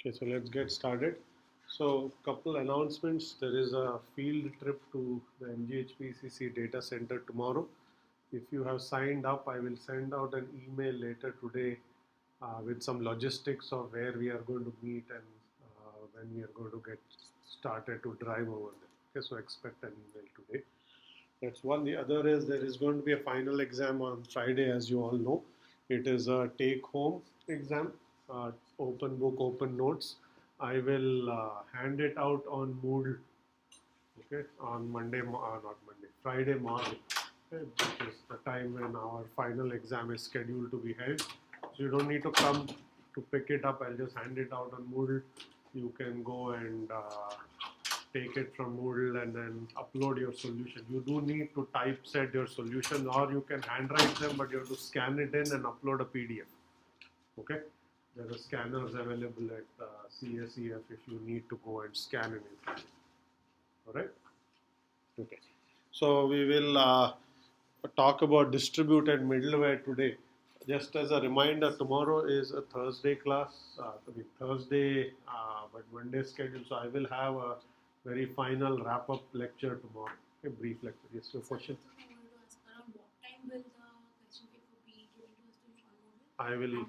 Okay, so let's get started. So, couple announcements. There is a field trip to the MGHPCC data center tomorrow. If you have signed up, I will send out an email later today with some logistics of where we are going to meet and when we are going to get started to drive over there. Okay, so expect an email today. That's one. The other is there is going to be a final exam on Friday, as you all know. It is a take-home exam, open book, open notes. I will hand it out on Moodle, okay, on Monday, not Monday, Friday morning, okay, which is the time when our final exam is scheduled to be held. So you don't need to come to pick it up. I'll just hand it out on Moodle. You can go and take it from Moodle and then upload your solution. You do need to typeset your solution, or you can handwrite them, but you have to scan it in and upload a PDF. Okay, there are scanners available at CSEF if you need to go and scan anything. All right. Okay. So we will talk about distributed middleware today. Just as a reminder, tomorrow is a Thursday class. Thursday, but Monday schedule. So I will have a very final wrap-up lecture tomorrow. A brief lecture. Yes, your question. I wanted to ask around what time will the question paper be given to us to Moodle? I will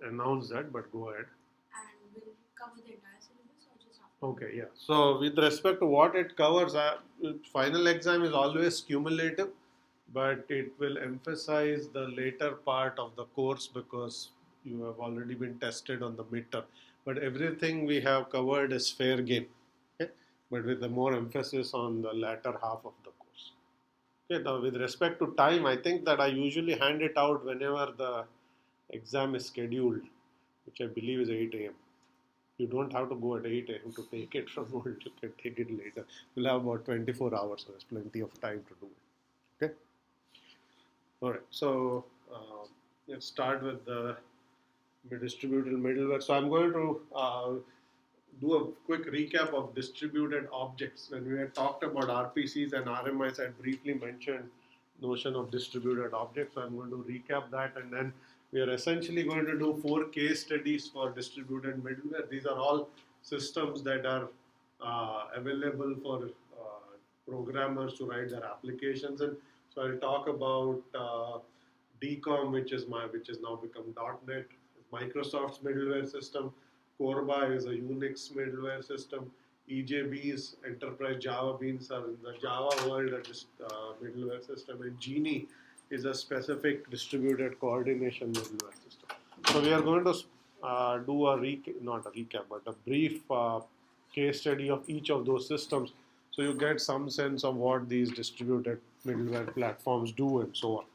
announce that, but go ahead. And will it cover the entire syllabus or just after? Okay, yeah. So with respect to what it covers, final exam is always cumulative, but it will emphasize the later part of the course because you have already been tested on the midterm. But everything we have covered is fair game, okay? But with the more emphasis on the latter half of the course. Okay, now with respect to time, I think that I usually hand it out whenever the exam is scheduled, which I believe is 8 a.m. You don't have to go at 8 a.m. to take it from Moodle. You can take it later. You'll have about 24 hours, so there's plenty of time to do it. Okay? All right. So let's start with the distributed middleware. So I'm going to do a quick recap of distributed objects. When we had talked about RPCs and RMIs, I briefly mentioned notion of distributed objects. So I'm going to recap that, and then we are essentially going to do 4 case studies for distributed middleware. These are all systems that are available for programmers to write their applications in. So I'll talk about DCOM, which is now become .NET, Microsoft's middleware system. Corba is a Unix middleware system. EJBs, Enterprise Java Beans, are in the Java world middleware system, and Jini is a specific distributed coordination middleware system. So we are going to do not a recap, but a brief case study of each of those systems, so you get some sense of what these distributed middleware platforms do and so on.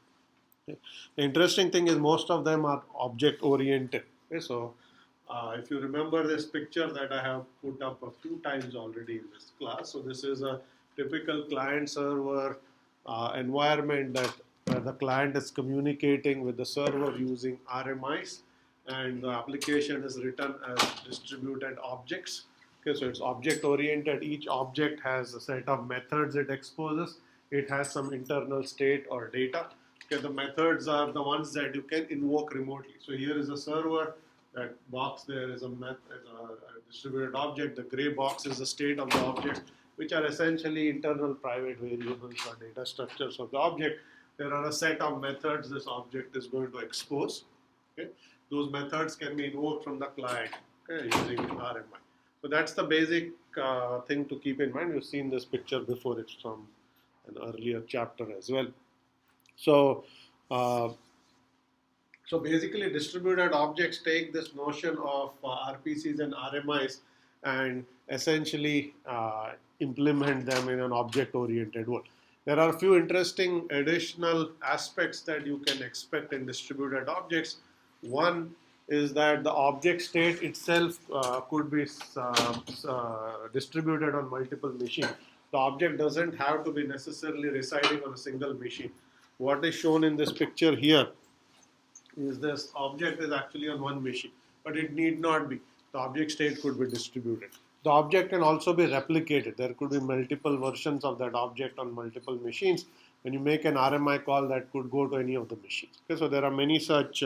Okay. The interesting thing is most of them are object oriented. Okay, so if you remember this picture that I have put up a few times already in this class, so this is a typical client-server environment where the client is communicating with the server using RMIs, and the application is written as distributed objects. Okay, so it's object-oriented. Each object has a set of methods it exposes. It has some internal state or data. Okay, the methods are the ones that you can invoke remotely. So here is a server. That box there is a distributed object. The gray box is the state of the object, which are essentially internal private variables or data structures of the object. There are a set of methods this object is going to expose. Okay? Those methods can be invoked from the client, okay, using RMI. So that's the basic thing to keep in mind. You've seen this picture before. It's from an earlier chapter as well. So basically, distributed objects take this notion of RPCs and RMIs and essentially implement them in an object-oriented world. There are a few interesting additional aspects that you can expect in distributed objects. One is that the object state itself could be distributed on multiple machines. The object doesn't have to be necessarily residing on a single machine. What is shown in this picture here is this object is actually on one machine, but it need not be. The object state could be distributed. The object can also be replicated. There could be multiple versions of that object on multiple machines. When you make an RMI call, that could go to any of the machines. Okay, so there are many such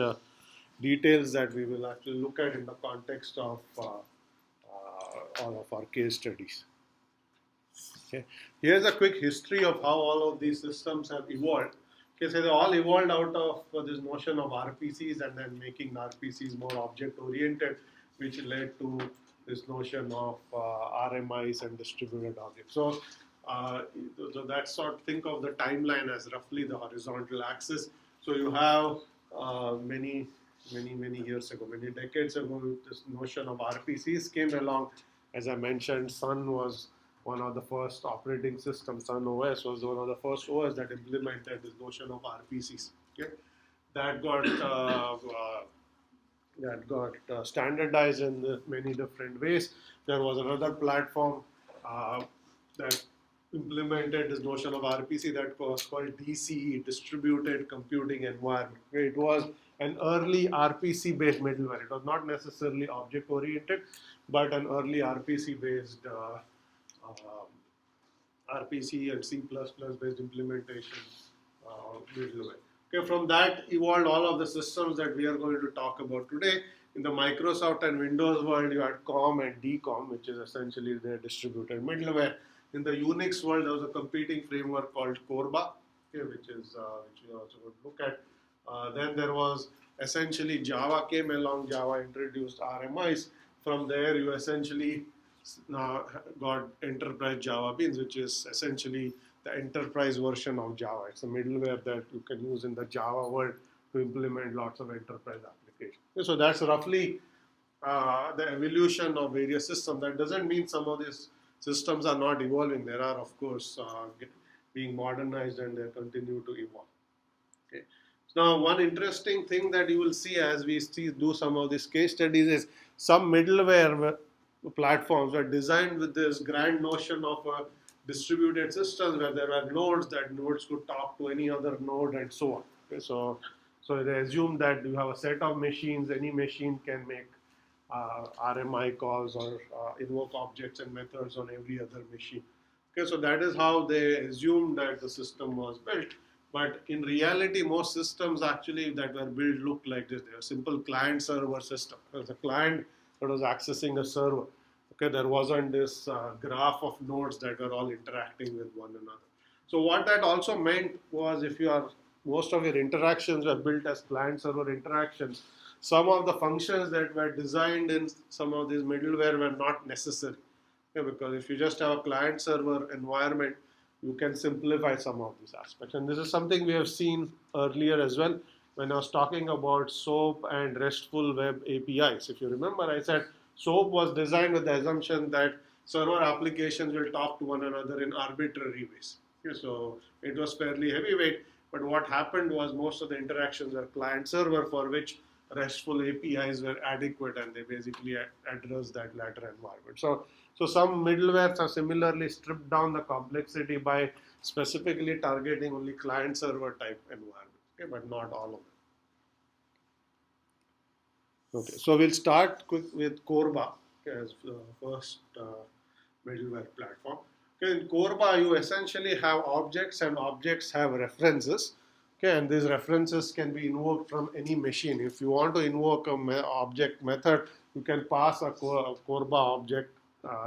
details that we will actually look at in the context of all of our case studies. Okay. Here's a quick history of how all of these systems have evolved. Okay, so they all evolved out of this notion of RPCs and then making RPCs more object oriented, which led to this notion of RMIs and distributed objects. So, that's sort, think of the timeline as roughly the horizontal axis. So you have many years ago, many decades ago, this notion of RPCs came along. As I mentioned, Sun was one of the first operating systems. Sun OS was one of the first OS that implemented this notion of RPCs. Okay? That got standardized in many different ways. There was another platform that implemented this notion of RPC that was called DCE, Distributed Computing Environment. Okay? It was an early RPC-based middleware. It was not necessarily object-oriented, but an early RPC-based RPC and C++ based implementation middleware. Okay, from that evolved all of the systems that we are going to talk about today. In the Microsoft and Windows world, you had COM and DCOM, which is essentially their distributed middleware. In the Unix world, there was a competing framework called CORBA, okay, which we also would look at. Then there was essentially Java came along. Java introduced RMIs. From there, you essentially got enterprise Java Beans, which is essentially the enterprise version of Java. It's a middleware that you can use in the Java world to implement lots of enterprise applications. So that's roughly the evolution of various systems. That doesn't mean some of these systems are not evolving. There are, of course, being modernized and they continue to evolve. Okay. Now, one interesting thing that you will see as we do some of these case studies is some middleware platforms were designed with this grand notion of a distributed system where there were nodes, that nodes could talk to any other node and so on. Okay, so they assume that you have a set of machines, any machine can make RMI calls or invoke objects and methods on every other machine. Okay, so that is how they assumed that the system was built. But in reality, most systems actually that were built look like this. They are simple client-server system. There's a client that was accessing a server. Okay, there wasn't this graph of nodes that were all interacting with one another. So what that also meant was if most of your interactions were built as client-server interactions, some of the functions that were designed in some of these middleware were not necessary. Okay, because if you just have a client-server environment, you can simplify some of these aspects. And this is something we have seen earlier as well when I was talking about SOAP and RESTful Web APIs. If you remember, I said SOAP was designed with the assumption that server applications will talk to one another in arbitrary ways. Okay, so it was fairly heavyweight, but what happened was most of the interactions were client-server for which RESTful APIs were adequate and they basically address that latter environment. So some middlewares are similarly stripped down the complexity by specifically targeting only client-server type environment, okay, but not all of them. Okay, so we'll start with Corba as the first middleware platform. Okay, in Corba, you essentially have objects and objects have references. Okay, and these references can be invoked from any machine. If you want to invoke an object method, you can pass a Corba object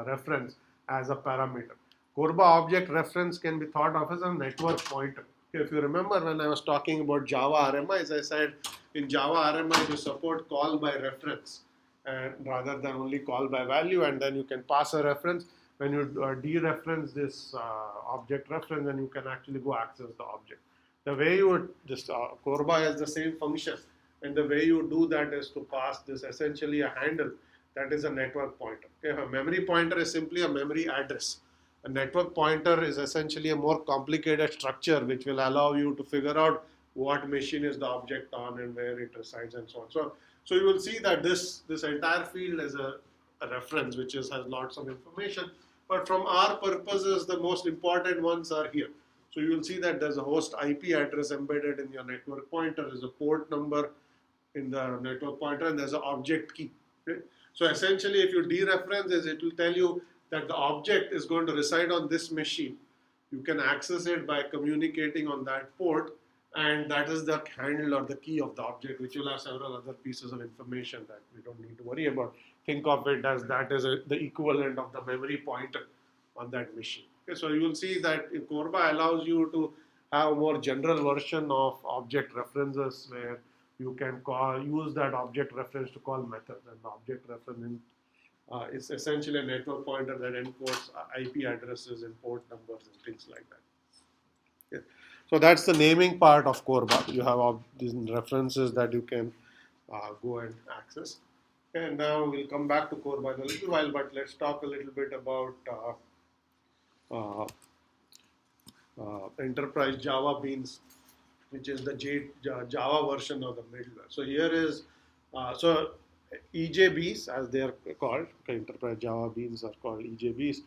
reference as a parameter. Corba object reference can be thought of as a network pointer. Okay, if you remember when I was talking about Java RMIs, I said in Java RMIs you support call by reference and rather than only call by value, and then you can pass a reference. When you dereference this object reference, then you can actually go access the object. The way you would, Corba has the same function, and the way you do that is to pass this essentially a handle that is a network pointer. Okay, a memory pointer is simply a memory address. A network pointer is essentially a more complicated structure which will allow you to figure out what machine is the object on and where it resides and so on. So you will see that this entire field is a reference which has lots of information. But from our purposes, the most important ones are here. So you will see that there's a host IP address embedded in your network pointer. There's a port number in the network pointer, and there's an object key. Okay? So essentially, if you dereference this, it will tell you that the object is going to reside on this machine. You can access it by communicating on that port, and that is the handle or the key of the object, which will have several other pieces of information that we don't need to worry about. Think of it as that is the equivalent of the memory pointer on that machine. Okay, so you will see that in Corba allows you to have a more general version of object references where you can use that object reference to call methods, and the object reference is essentially a network pointer that encodes IP addresses and port numbers and things like that. Yeah. So that's the naming part of Corba. You have all these references that you can go and access. And now we'll come back to Corba in a little while, but let's talk a little bit about uh, Enterprise Java Beans, which is the Java version of the middleware. So here is so EJBs, as they are called, okay, Enterprise Java Beans are called EJBs.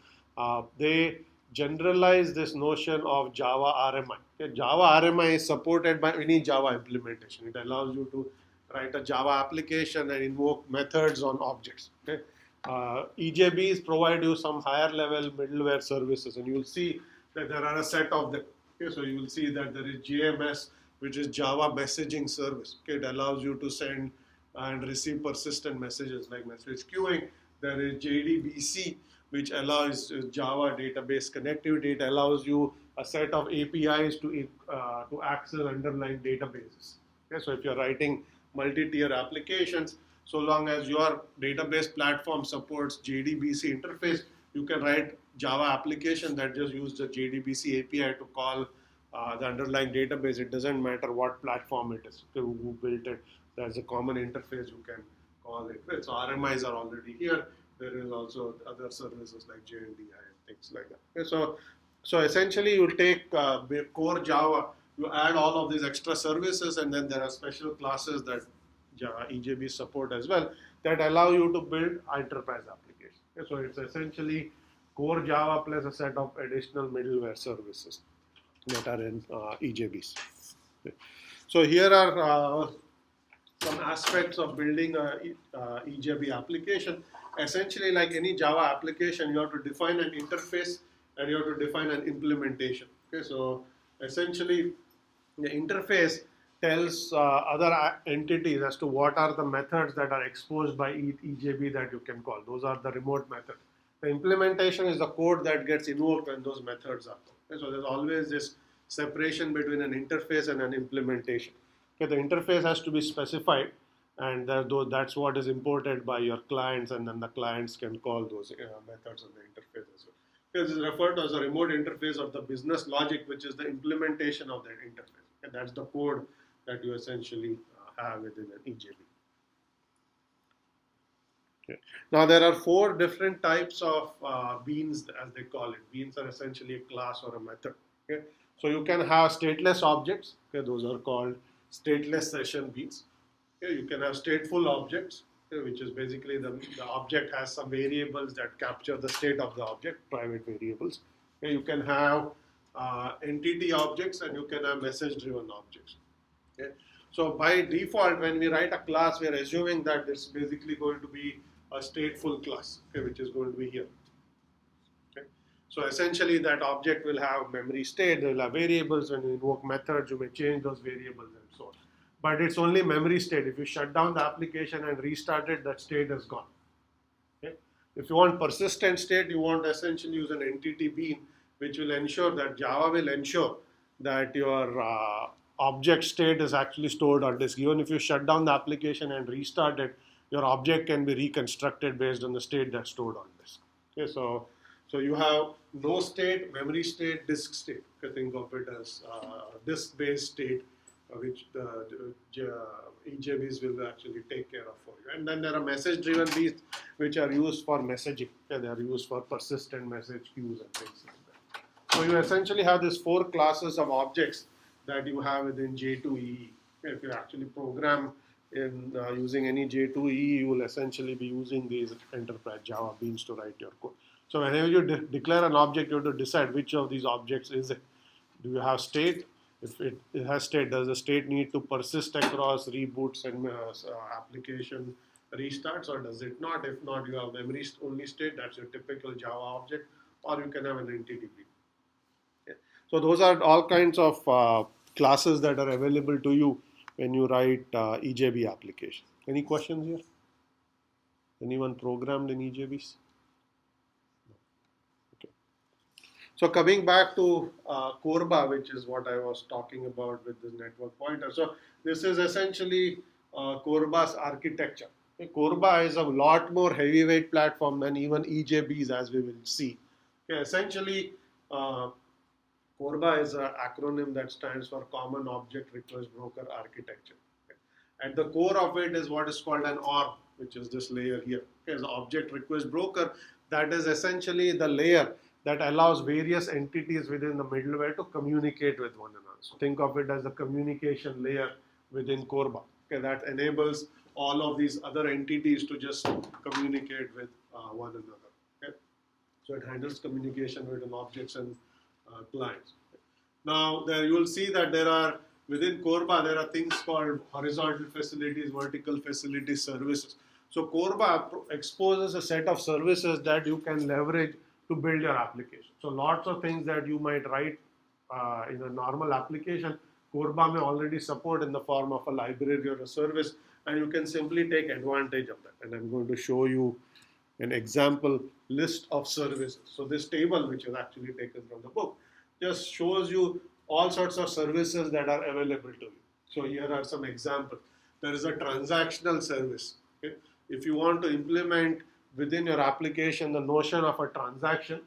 They generalize this notion of Java RMI. Okay, Java RMI is supported by any Java implementation. It allows you to write a Java application and invoke methods on objects. Okay. EJBs provide you some higher level middleware services, and you'll see that there are a set of them. Okay, so you will see that there is JMS, which is Java messaging service. Okay, it allows you to send and receive persistent messages like message queuing. There is JDBC, which allows Java database connectivity. It allows you a set of APIs to access underlying databases. Okay, so if you're writing multi-tier applications, so long as your database platform supports JDBC interface, you can write Java application that just use the JDBC API to call the underlying database. It doesn't matter what platform it is, who built it. There's a common interface you can call it with. So RMIs are already here. There is also other services like JNDI and things like that. Okay, so essentially you take core Java, you add all of these extra services, and then there are special classes that Java EJB support as well that allow you to build enterprise applications. Okay, so it's essentially core Java plus a set of additional middleware services that are in EJBs. Okay. So here are some aspects of building a EJB application. Essentially, like any Java application, you have to define an interface and you have to define an implementation. Okay, so essentially, the interface tells other entities as to what are the methods that are exposed by EJB that you can call. Those are the remote methods. The implementation is the code that gets invoked when those methods are. Okay, so there's always this separation between an interface and an implementation. Okay, the interface has to be specified, and that's what is imported by your clients, and then the clients can call those methods on the interface as well. This is referred to as a remote interface of the business logic, which is the implementation of that interface. Okay, that's the code that you essentially have within an EJB. Okay. Now there are 4 different types of beans, as they call it. Beans are essentially a class or a method. Okay. So you can have stateless objects. Okay, those are called stateless session beans. Okay, you can have stateful objects, okay, which is basically the object has some variables that capture the state of the object, private variables. Okay, you can have entity objects and you can have message-driven objects. Okay. So by default, when we write a class, we are assuming that it's basically going to be a stateful class, okay, which is going to be here. Okay. So essentially, that object will have memory state. They will have variables. When you invoke methods, you may change those variables and so on. But it's only memory state. If you shut down the application and restart it, that state is gone. Okay. If you want persistent state, you want to essentially use an entity bean, which will ensure that Java will ensure that your object state is actually stored on disk. Even if you shut down the application and restart it, your object can be reconstructed based on the state that's stored on disk. Okay, so you have no state, memory state, disk state. You can think of it as disk-based state, which the EJBs will actually take care of for you. And then there are message-driven beans, which are used for messaging. Okay, they are used for persistent message queues and things like that. So you essentially have these 4 classes of objects that you have within J2EE. Okay, if you actually program in using any J2EE, you will essentially be using these enterprise Java beans to write your code. So whenever you declare an object, you have to decide which of these objects is it. Do you have state? If it has state, does the state need to persist across reboots and application restarts, or does it not? If not, you have memory only state. That's your typical Java object, or you can have an entity bean. Okay. So those are all kinds of classes that are available to you when you write EJB application. Any questions here? Anyone programmed in EJBs? Okay. So coming back to Corba, which is what I was talking about with this network pointer. So this is essentially Corba's architecture. Okay, Corba is a lot more heavyweight platform than even EJBs, as we will see. Okay, essentially, Corba is an acronym that stands for Common Object Request Broker Architecture. Okay. At the core of it is what is called an ORB, which is this layer here. Okay, the Object Request Broker, that is essentially the layer that allows various entities within the middleware to communicate with one another. So think of it as a communication layer within Corba. Okay, that enables all of these other entities to just communicate with one another. Okay, so it handles communication between objects and clients. Now, there you will see that there are within Corba there are things called horizontal facilities, vertical facilities, services. So Corba exposes a set of services that you can leverage to build your application. So lots of things that you might write in a normal application, Corba may already support in the form of a library or a service, and you can simply take advantage of that. And I'm going to show you an example list of services. So this table, which is actually taken from the book, just shows you all sorts of services that are available to you. So here are some examples. There is a transactional service. Okay? If you want to implement within your application the notion of a transaction,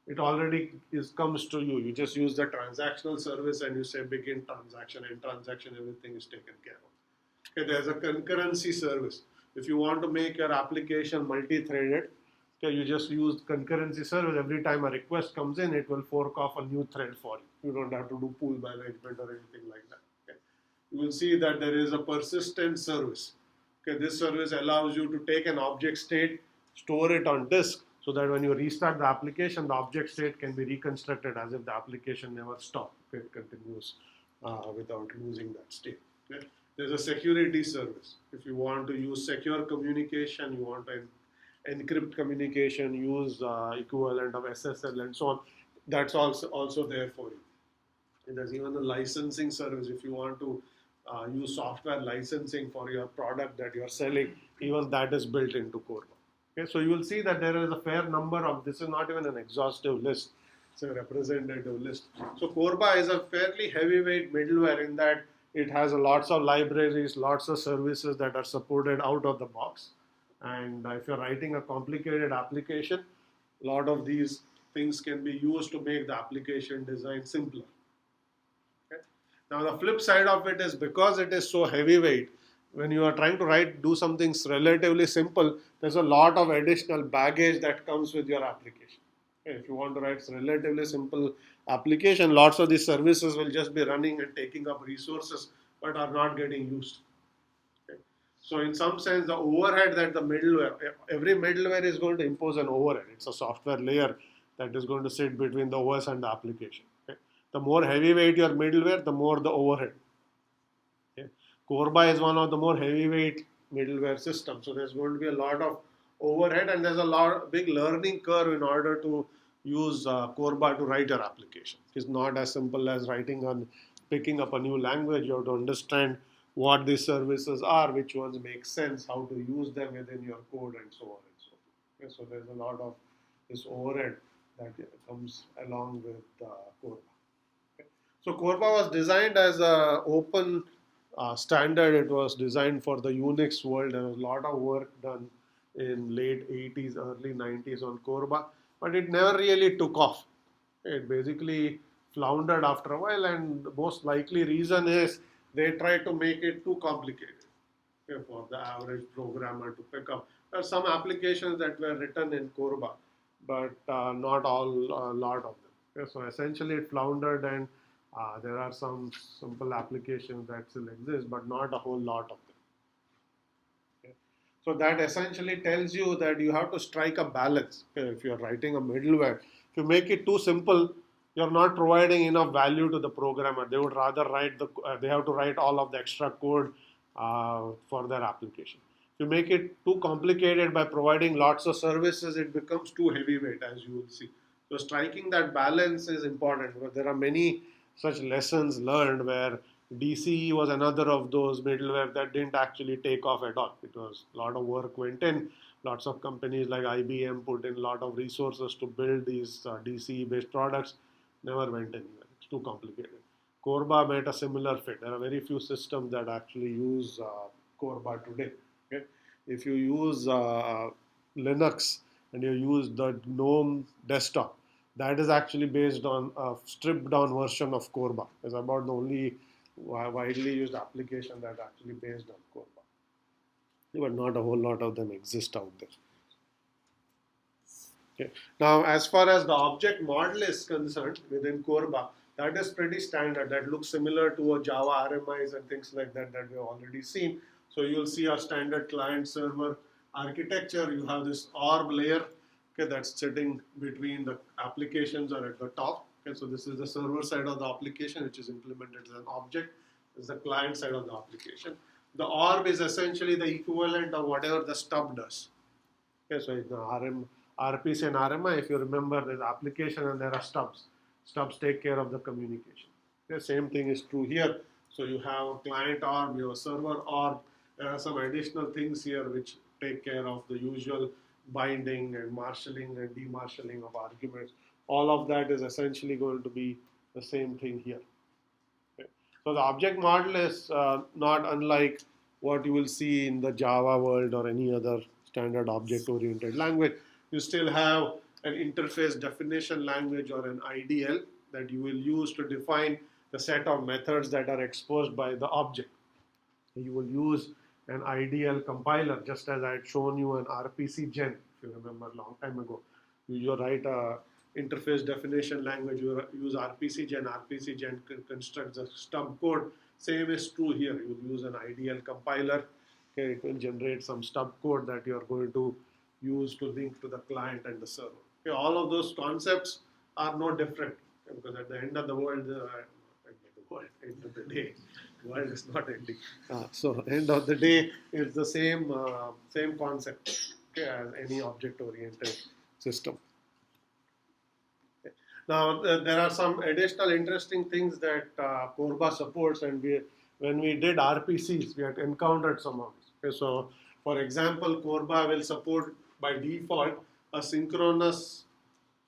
it already comes to you. You just use the transactional service and you say begin transaction, and transaction, everything is taken care of. Okay, there's a concurrency service. If you want to make your application multi-threaded, okay, you just use concurrency service. Every time a request comes in, it will fork off a new thread for you. You don't have to do pool management or anything like that. Okay. You will see that there is a persistent service. Okay, this service allows you to take an object state, store it on disk, so that when you restart the application, the object state can be reconstructed as if the application never stopped. Okay, it continues without losing that state. Okay. There's a security service. If you want to use secure communication, you want to encrypt communication, use equivalent of SSL and so on, that's also there for you. And there's even a licensing service. If you want to use software licensing for your product that you're selling, even that is built into Corba. Okay, so you will see that there is a fair number of, this is not even an exhaustive list, it's a representative list. So Corba is a fairly heavyweight middleware in that it has lots of libraries, lots of services that are supported out of the box. And if you're writing a complicated application, a lot of these things can be used to make the application design simpler. Okay? Now the flip side of it is, because it is so heavyweight, when you are trying to do something relatively simple, there's a lot of additional baggage that comes with your application. Okay? If you want to write a relatively simple application, lots of these services will just be running and taking up resources but are not getting used. So in some sense, the overhead that the middleware, every middleware is going to impose an overhead. It's a software layer that is going to sit between the OS and the application. Okay? The more heavyweight your middleware, the more the overhead. Okay? Corba is one of the more heavyweight middleware systems. So there's going to be a lot of overhead, and there's a big learning curve in order to use Corba to write your application. It's not as simple as picking up a new language. You have to understand what these services are, which ones make sense, how to use them within your code, and so on and so forth. Okay, so there's a lot of this overhead that comes along with Corba. Okay. So Corba was designed as an open standard. It was designed for the Unix world. There was a lot of work done in late 80s, early 90s on Corba, but it never really took off. It basically floundered after a while, and the most likely reason is they try to make it too complicated, okay, for the average programmer to pick up. There are some applications that were written in Corba, but not a lot of them. Okay, so essentially it floundered, and there are some simple applications that still exist, but not a whole lot of them. Okay. So that essentially tells you that you have to strike a balance. Okay, if you're writing a middleware, if you make it too simple, you're not providing enough value to the programmer. They would rather they have to write all of the extra code for their application. If you make it too complicated by providing lots of services, it becomes too heavyweight, as you will see. So striking that balance is important, because there are many such lessons learned where DCE was another of those middleware that didn't actually take off at all. It was a lot of work went in. Lots of companies like IBM put in a lot of resources to build these DCE based products. Never went anywhere. It's too complicated. Corba made a similar fit. There are very few systems that actually use Corba today. Okay? If you use Linux and you use the GNOME desktop, that is actually based on a stripped down version of Corba. It's about the only widely used application that actually based on Corba. But not a whole lot of them exist out there. Okay. Now, as far as the object model is concerned within Corba, that is pretty standard. That looks similar to a Java RMIs and things like that that we've already seen. So you'll see our standard client server architecture. You have this orb layer, okay, that's sitting between the applications or at the top. Okay, so this is the server side of the application, which is implemented as an object. This is the client side of the application. The orb is essentially the equivalent of whatever the stub does. Okay, so in the RPC and RMI, if you remember, there's application and there are stubs. Stubs take care of the communication. The same thing is true here. So you have a client orb, you have a server orb. There are some additional things here which take care of the usual binding and marshalling and demarshalling of arguments. All of that is essentially going to be the same thing here. Okay. So the object model is not unlike what you will see in the Java world or any other standard object-oriented language. You still have an interface definition language or an IDL that you will use to define the set of methods that are exposed by the object. You will use an IDL compiler, just as I had shown you an RPC gen, if you remember a long time ago. You write a interface definition language, you use RPC gen. RPC gen constructs a stub code. Same is true here. You will use an IDL compiler. Okay, it will generate some stub code that you are going to use to link to the client and the server. Okay, all of those concepts are no different, because at the end of the world, end of the day, the world is not ending. So end of the day, it's the same same concept, okay, as any object-oriented system. Okay. Now there are some additional interesting things that Corba supports, and when we did RPCs, we had encountered some of these. Okay, so for example, Corba will support by default a synchronous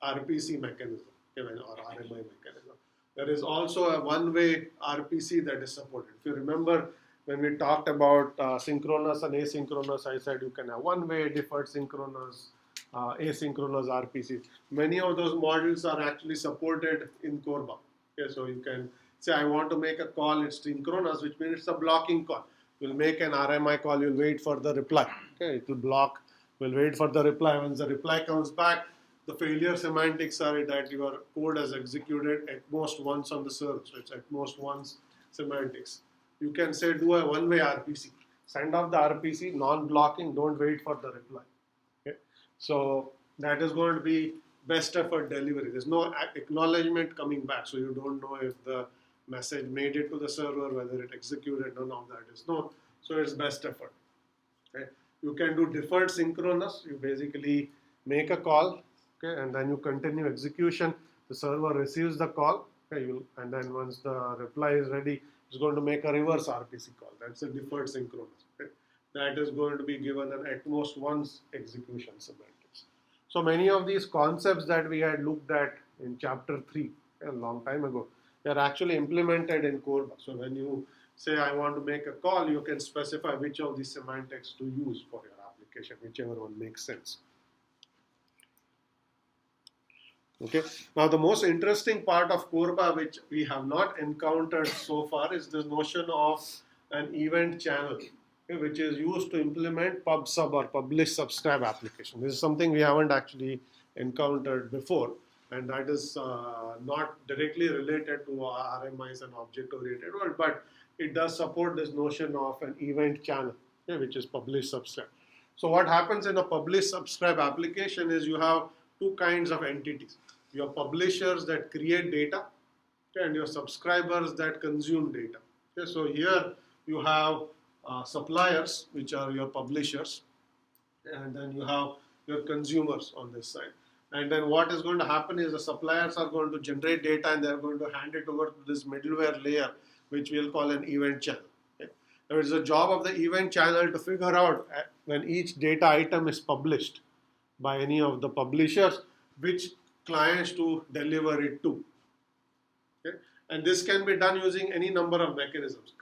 RPC mechanism, okay, or RMI mechanism. There is also a one-way RPC that is supported. If you remember, when we talked about synchronous and asynchronous, I said you can have one-way, deferred synchronous, asynchronous RPC. Many of those models are actually supported in Corba. Okay, so you can say, I want to make a call, it's synchronous, which means it's a blocking call. You'll make an RMI call, you'll wait for the reply. Okay, it will block, we'll wait for the reply. Once the reply comes back, the failure semantics are that your code has executed at most once on the server. So it's at most once semantics. You can say do a one-way RPC. Send off the RPC, non-blocking, don't wait for the reply. Okay? So that is going to be best effort delivery. There's no acknowledgement coming back. So you don't know if the message made it to the server, whether it executed, none of that is known. So it's best effort. Okay? You can do deferred synchronous. You basically make a call, okay, and then you continue execution. The server receives the call, okay, and then once the reply is ready, it's going to make a reverse RPC call. That's a deferred synchronous. Okay? That is going to be given an at most once execution semantics. So many of these concepts that we had looked at in chapter 3 a long time ago, they are actually implemented in Corba. So when you say I want to make a call, you can specify which of these semantics to use for your application, whichever one makes sense. Okay. Now the most interesting part of Corba, which we have not encountered so far, is this notion of an event channel, okay, which is used to implement pub sub or publish subscribe application. This is something we haven't actually encountered before, and that is not directly related to RMIs and object-oriented world, but it does support this notion of an event channel, okay, which is publish subscribe. So what happens in a publish subscribe application is you have two kinds of entities. Your publishers that create data, okay, and your subscribers that consume data. Okay, so here you have suppliers, which are your publishers, and then you have your consumers on this side. And then what is going to happen is the suppliers are going to generate data and they're going to hand it over to this middleware layer, which we'll call an event channel. Okay? Now it's the job of the event channel to figure out when each data item is published by any of the publishers, which clients to deliver it to. Okay? And this can be done using any number of mechanisms.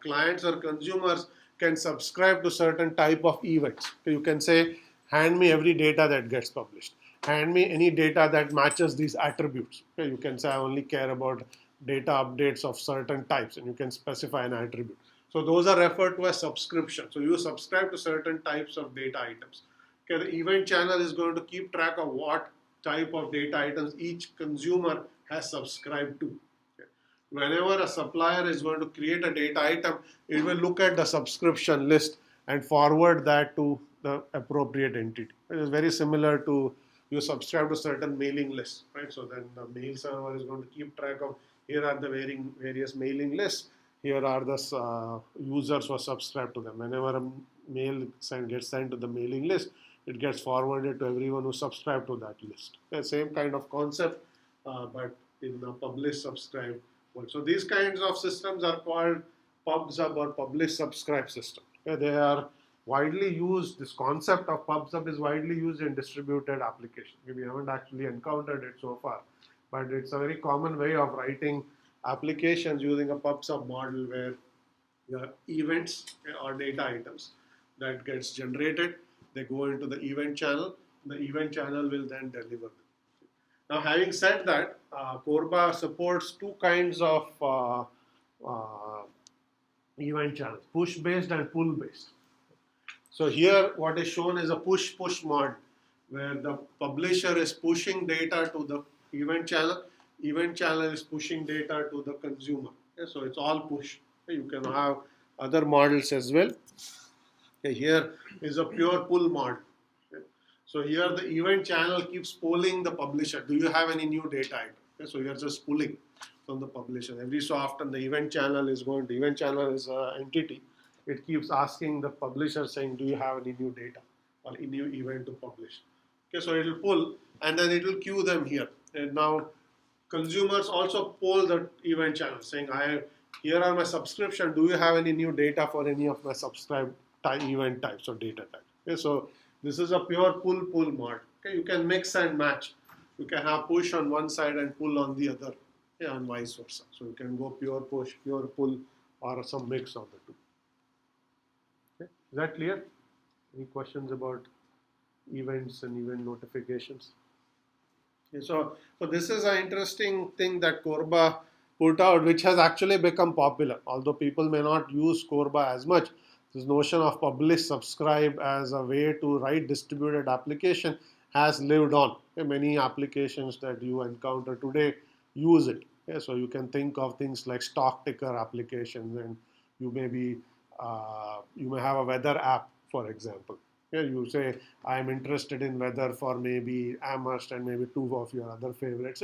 Clients or consumers can subscribe to certain type of events. You can say, hand me every data that gets published. Hand me any data that matches these attributes. Okay? You can say, I only care about data updates of certain types, and you can specify an attribute. So those are referred to as subscription. So you subscribe to certain types of data items. Okay, the event channel is going to keep track of what type of data items each consumer has subscribed to. Okay. Whenever a supplier is going to create a data item, it will look at the subscription list and forward that to the appropriate entity. It is very similar to you subscribe to certain mailing lists, right? So then the mail server is going to keep track of here are the various mailing lists. Here are the users who are subscribed to them. Whenever a mail gets sent to the mailing list, it gets forwarded to everyone who subscribed to that list. The same kind of concept, but in a publish subscribe world. So these kinds of systems are called pub/sub or publish subscribe system. They are widely used. This concept of pub/sub is widely used in distributed applications. We haven't actually encountered it so far, but it's a very common way of writing applications using a pub/sub model where the events or data items that gets generated, they go into the event channel. The event channel will then deliver them. Now, having said that, Corba supports two kinds of event channels: push-based and pull-based. So here, what is shown is a push-push model, where the publisher is pushing data to the event channel. Event channel is pushing data to the consumer. Okay, so it's all push. Okay, you can have other models as well. Okay, here is a pure pull model. Okay, so here the event channel keeps polling the publisher. Do you have any new data item? Okay, so you're just pulling from the publisher. Every so often the event channel is going to, event channel is an entity. It keeps asking the publisher saying, do you have any new data or any new event to publish? Okay, so it will pull and then it will queue them here. And now consumers also poll the event channel saying, here are my subscription. Do you have any new data for any of my subscribed event types or data types? Okay, so this is a pure pull model. Okay, you can mix and match. You can have push on one side and pull on the other, and vice versa. So you can go pure push, pure pull, or some mix of the two. Okay, is that clear? Any questions about events and event notifications? Okay, so this is an interesting thing that Corba put out, which has actually become popular. Although people may not use Corba as much, this notion of publish subscribe as a way to write distributed application has lived on. Okay, many applications that you encounter today use it. Okay, so you can think of things like stock ticker applications, and you may have a weather app, for example. Okay, you say I am interested in weather for maybe Amherst and maybe two of your other favorites.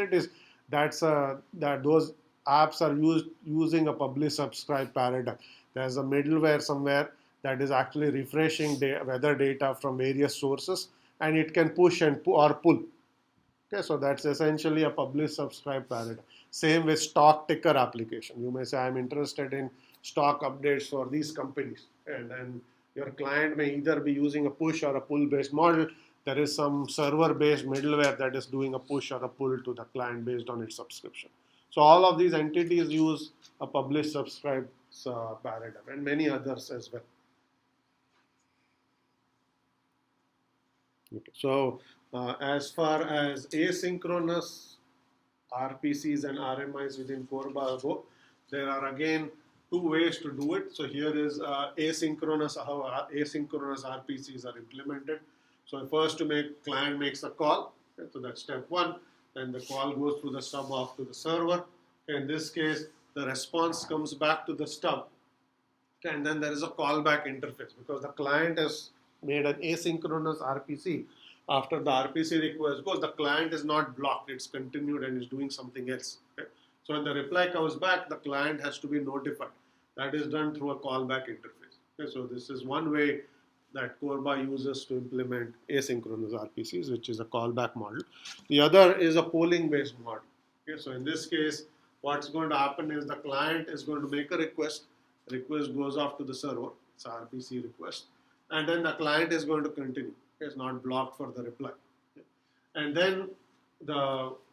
That those apps are using a publish subscribe paradigm. There's a middleware somewhere that is actually refreshing weather data from various sources, and it can push or pull. Okay, so that's essentially a publish subscribe paradigm. Same with stock ticker application. You may say I'm interested in stock updates for these companies, and then your client may either be using a push or a pull based model. There is some server based middleware that is doing a push or a pull to the client based on its subscription. So all of these entities use a publish subscribe paradigm, and many others as well. Okay. So as far as asynchronous RPCs and RMIs within Corba go, there are again two ways to do it. So here is how asynchronous RPCs are implemented. So first client makes a call. Okay, so that's step one. Then the call goes through the stub off to the server. Okay, in this case, the response comes back to the stub. Okay, and then there is a callback interface because the client has made an asynchronous RPC. After the RPC request goes, the client is not blocked, it's continued and is doing something else. Okay? So when the reply comes back, the client has to be notified. That is done through a callback interface. Okay? So this is one way that Corba uses to implement asynchronous RPCs, which is a callback model. The other is a polling-based model. Okay, so in this case, what's going to happen is the client is going to make a request. Request goes off to the server. It's an RPC request, and then the client is going to continue. It's not blocked for the reply. Okay. And then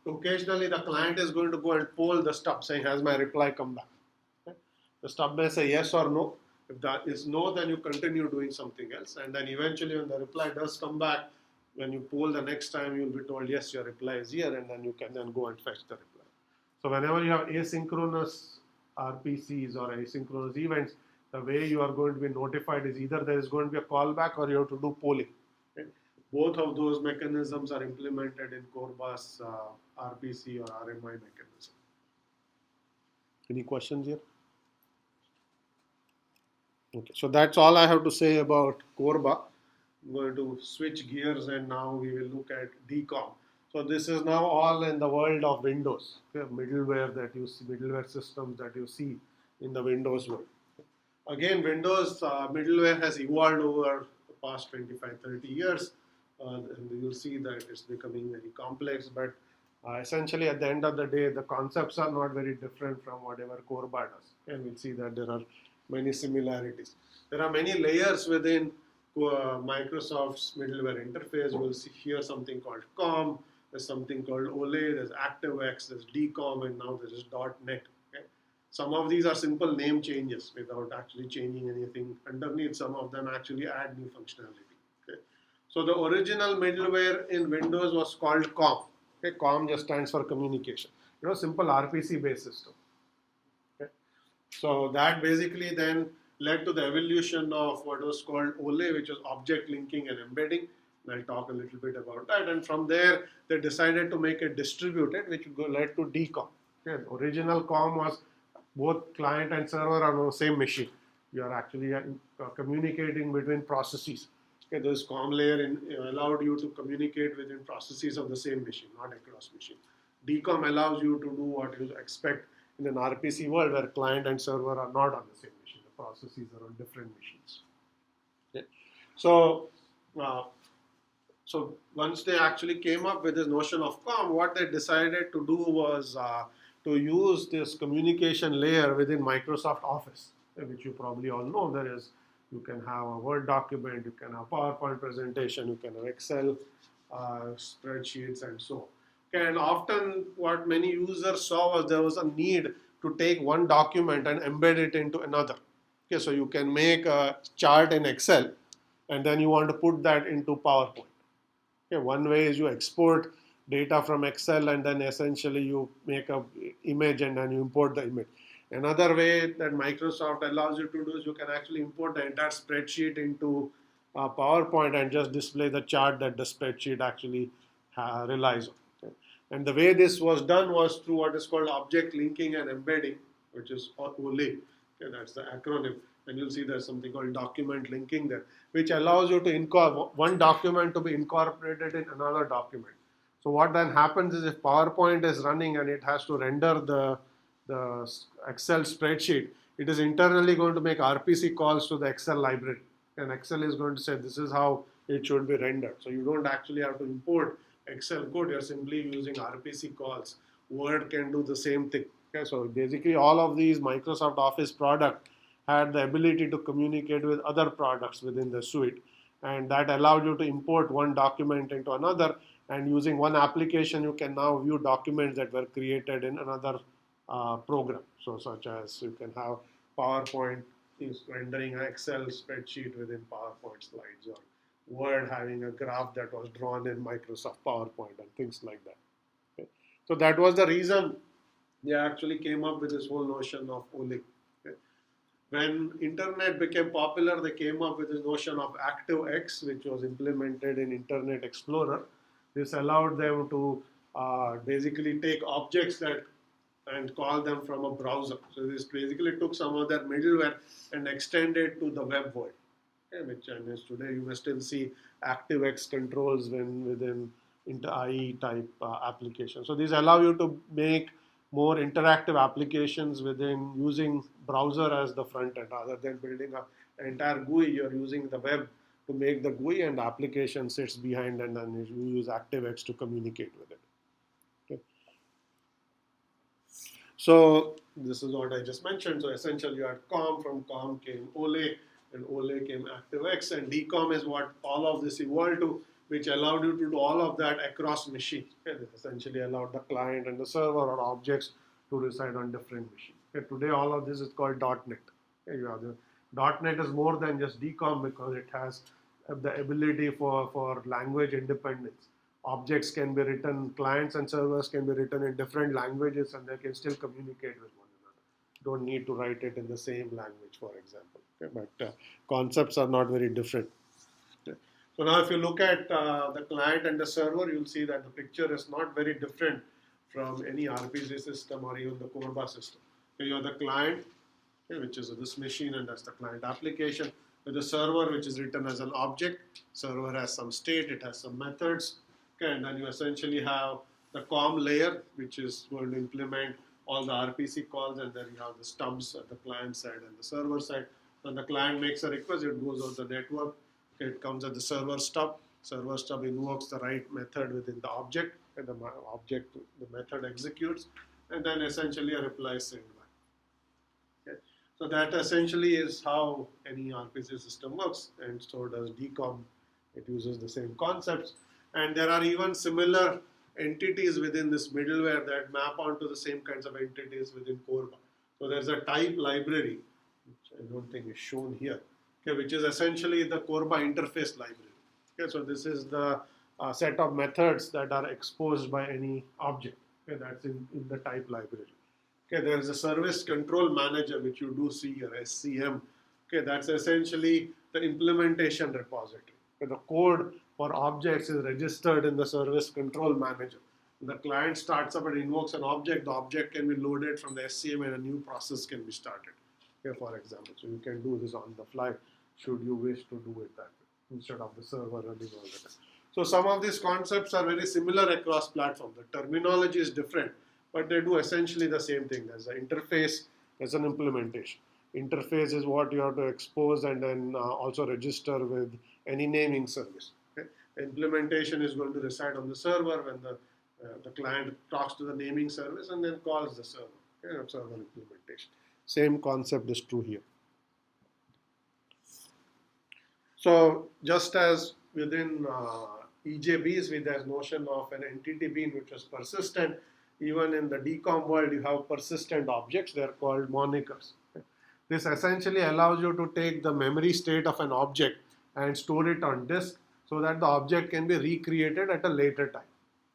occasionally the client is going to go and poll the stub, saying, "Has my reply come back?" Okay. The stub may say yes or no. If that is no, then you continue doing something else. And then eventually when the reply does come back, when you poll the next time, you'll be told, yes, your reply is here, and then you can then go and fetch the reply. So whenever you have asynchronous RPCs or asynchronous events, the way you are going to be notified is either there is going to be a callback or you have to do polling. Okay? Both of those mechanisms are implemented in Corba's RPC or RMI mechanism. Any questions here? Okay, so that's all I have to say about Corba. I'm going to switch gears and now we will look at DCOM. So this is now all in the world of Windows, okay, middleware that you see, middleware systems that you see in the Windows world. Again, Windows middleware has evolved over the past 25, 30 years. And you'll see that it's becoming very complex, but essentially at the end of the day, the concepts are not very different from whatever Corba does. And we'll see that there are many similarities. There are many layers within Microsoft's middleware interface. We'll see here something called COM, there's something called OLE, there's ActiveX, there's DCOM, and now there is .NET. Okay? Some of these are simple name changes without actually changing anything underneath. Some of them actually add new functionality. Okay? So the original middleware in Windows was called COM. Okay? COM just stands for communication. Simple RPC based system. Okay? So that basically then led to the evolution of what was called OLE, which is object linking and embedding. And I'll talk a little bit about that. And from there, they decided to make it distributed, which led to DCOM. Okay? The original COM was both client and server are on the same machine. You are actually communicating between processes. Okay, this COM layer allowed you to communicate within processes of the same machine, not across machine. DCOM allows you to do what you expect in an RPC world where client and server are not on the same machine. The processes are on different machines. Okay. So once they actually came up with this notion of COM, what they decided to do was to use this communication layer within Microsoft Office, which you probably all know. You can have a Word document, you can have PowerPoint presentation, you can have Excel spreadsheets, and so on. Okay, and often what many users saw was there was a need to take one document and embed it into another. Okay, so you can make a chart in Excel, and then you want to put that into PowerPoint. Okay, one way is you export data from Excel and then essentially you make an image and then you import the image. Another way that Microsoft allows you to do is you can actually import the entire spreadsheet into PowerPoint and just display the chart that the spreadsheet actually relies on. Okay. And the way this was done was through what is called object linking and embedding, which is OLE. Okay, that's the acronym. And you'll see there's something called document linking there, which allows you to incorporate one document to be incorporated in another document. So what then happens is if PowerPoint is running and it has to render the Excel spreadsheet, it is internally going to make RPC calls to the Excel library. And Excel is going to say this is how it should be rendered. So you don't actually have to import Excel code, you're simply using RPC calls. Word can do the same thing. Okay, so basically all of these Microsoft Office products had the ability to communicate with other products within the suite. And that allowed you to import one document into another. And using one application, you can now view documents that were created in another program. So such as you can have PowerPoint is rendering an Excel spreadsheet within PowerPoint slides, or Word having a graph that was drawn in Microsoft PowerPoint and things like that. Okay. So that was the reason they actually came up with this whole notion of OLE. Okay. When internet became popular, they came up with this notion of ActiveX, which was implemented in Internet Explorer. This allowed them to basically take objects and call them from a browser. So this basically took some of their middleware and extended to the web world. Okay, which is today you may still see ActiveX controls within IE type applications. So these allow you to make more interactive applications within using browser as the front end rather than building an entire GUI. You're using the web to make the GUI, and the application sits behind, and then you use ActiveX to communicate with it. Okay. So this is what I just mentioned. So essentially you had COM, from COM came OLE, and OLE came ActiveX, and DCOM is what all of this evolved to, which allowed you to do all of that across machines. Okay. This essentially allowed the client and the server or objects to reside on different machines. Okay. Today all of this is called .NET. Okay. You have the .NET is more than just DCOM because it has the ability for language independence. Objects can be written, clients and servers can be written in different languages, and they can still communicate with one another. Don't need to write it in the same language, for example. Okay? But concepts are not very different. Okay? So now if you look at the client and the server, you'll see that the picture is not very different from any RPG system or even the Corba system. Okay? You have the client, okay, which is this machine, and that's the client application. With the server, which is written as an object. Server has some state, it has some methods. Okay, and then you essentially have the COM layer, which is going to implement all the RPC calls, and then you have the stubs at the client side and the server side. When the client makes a request, it goes on the network. Okay, it comes at the server stub. Server stub invokes the right method within the object, and the method executes, and then essentially a reply is sent back. Okay. So that essentially is how any RPC system works, and so does DCOM. It uses the same concepts. And there are even similar entities within this middleware that map onto the same kinds of entities within Corba. So there's a type library, which I don't think is shown here, okay, which is essentially the Corba interface library. Okay, so this is the set of methods that are exposed by any object. Okay, that's in the type library. Okay, there is a service control manager, which you do see here, SCM. Okay, that's essentially the implementation repository. Okay, the code for objects is registered in the service control manager. The client starts up and invokes an object. The object can be loaded from the SCM, and a new process can be started. Okay, for example, so you can do this on the fly, should you wish to do it that way, instead of the server running all the time. So some of these concepts are very similar across platforms. The terminology is different, but they do essentially the same thing. There's an interface, there's an implementation. Interface is what you have to expose and then also register with any naming service. Okay? The implementation is going to reside on the server when the client talks to the naming service and then calls the server. Okay? Server implementation. Same concept is true here. So just as within EJBs, there's notion of an entity being which is persistent. Even in the DCOM world, you have persistent objects. They're called Monikers. Okay? This essentially allows you to take the memory state of an object and store it on disk so that the object can be recreated at a later time.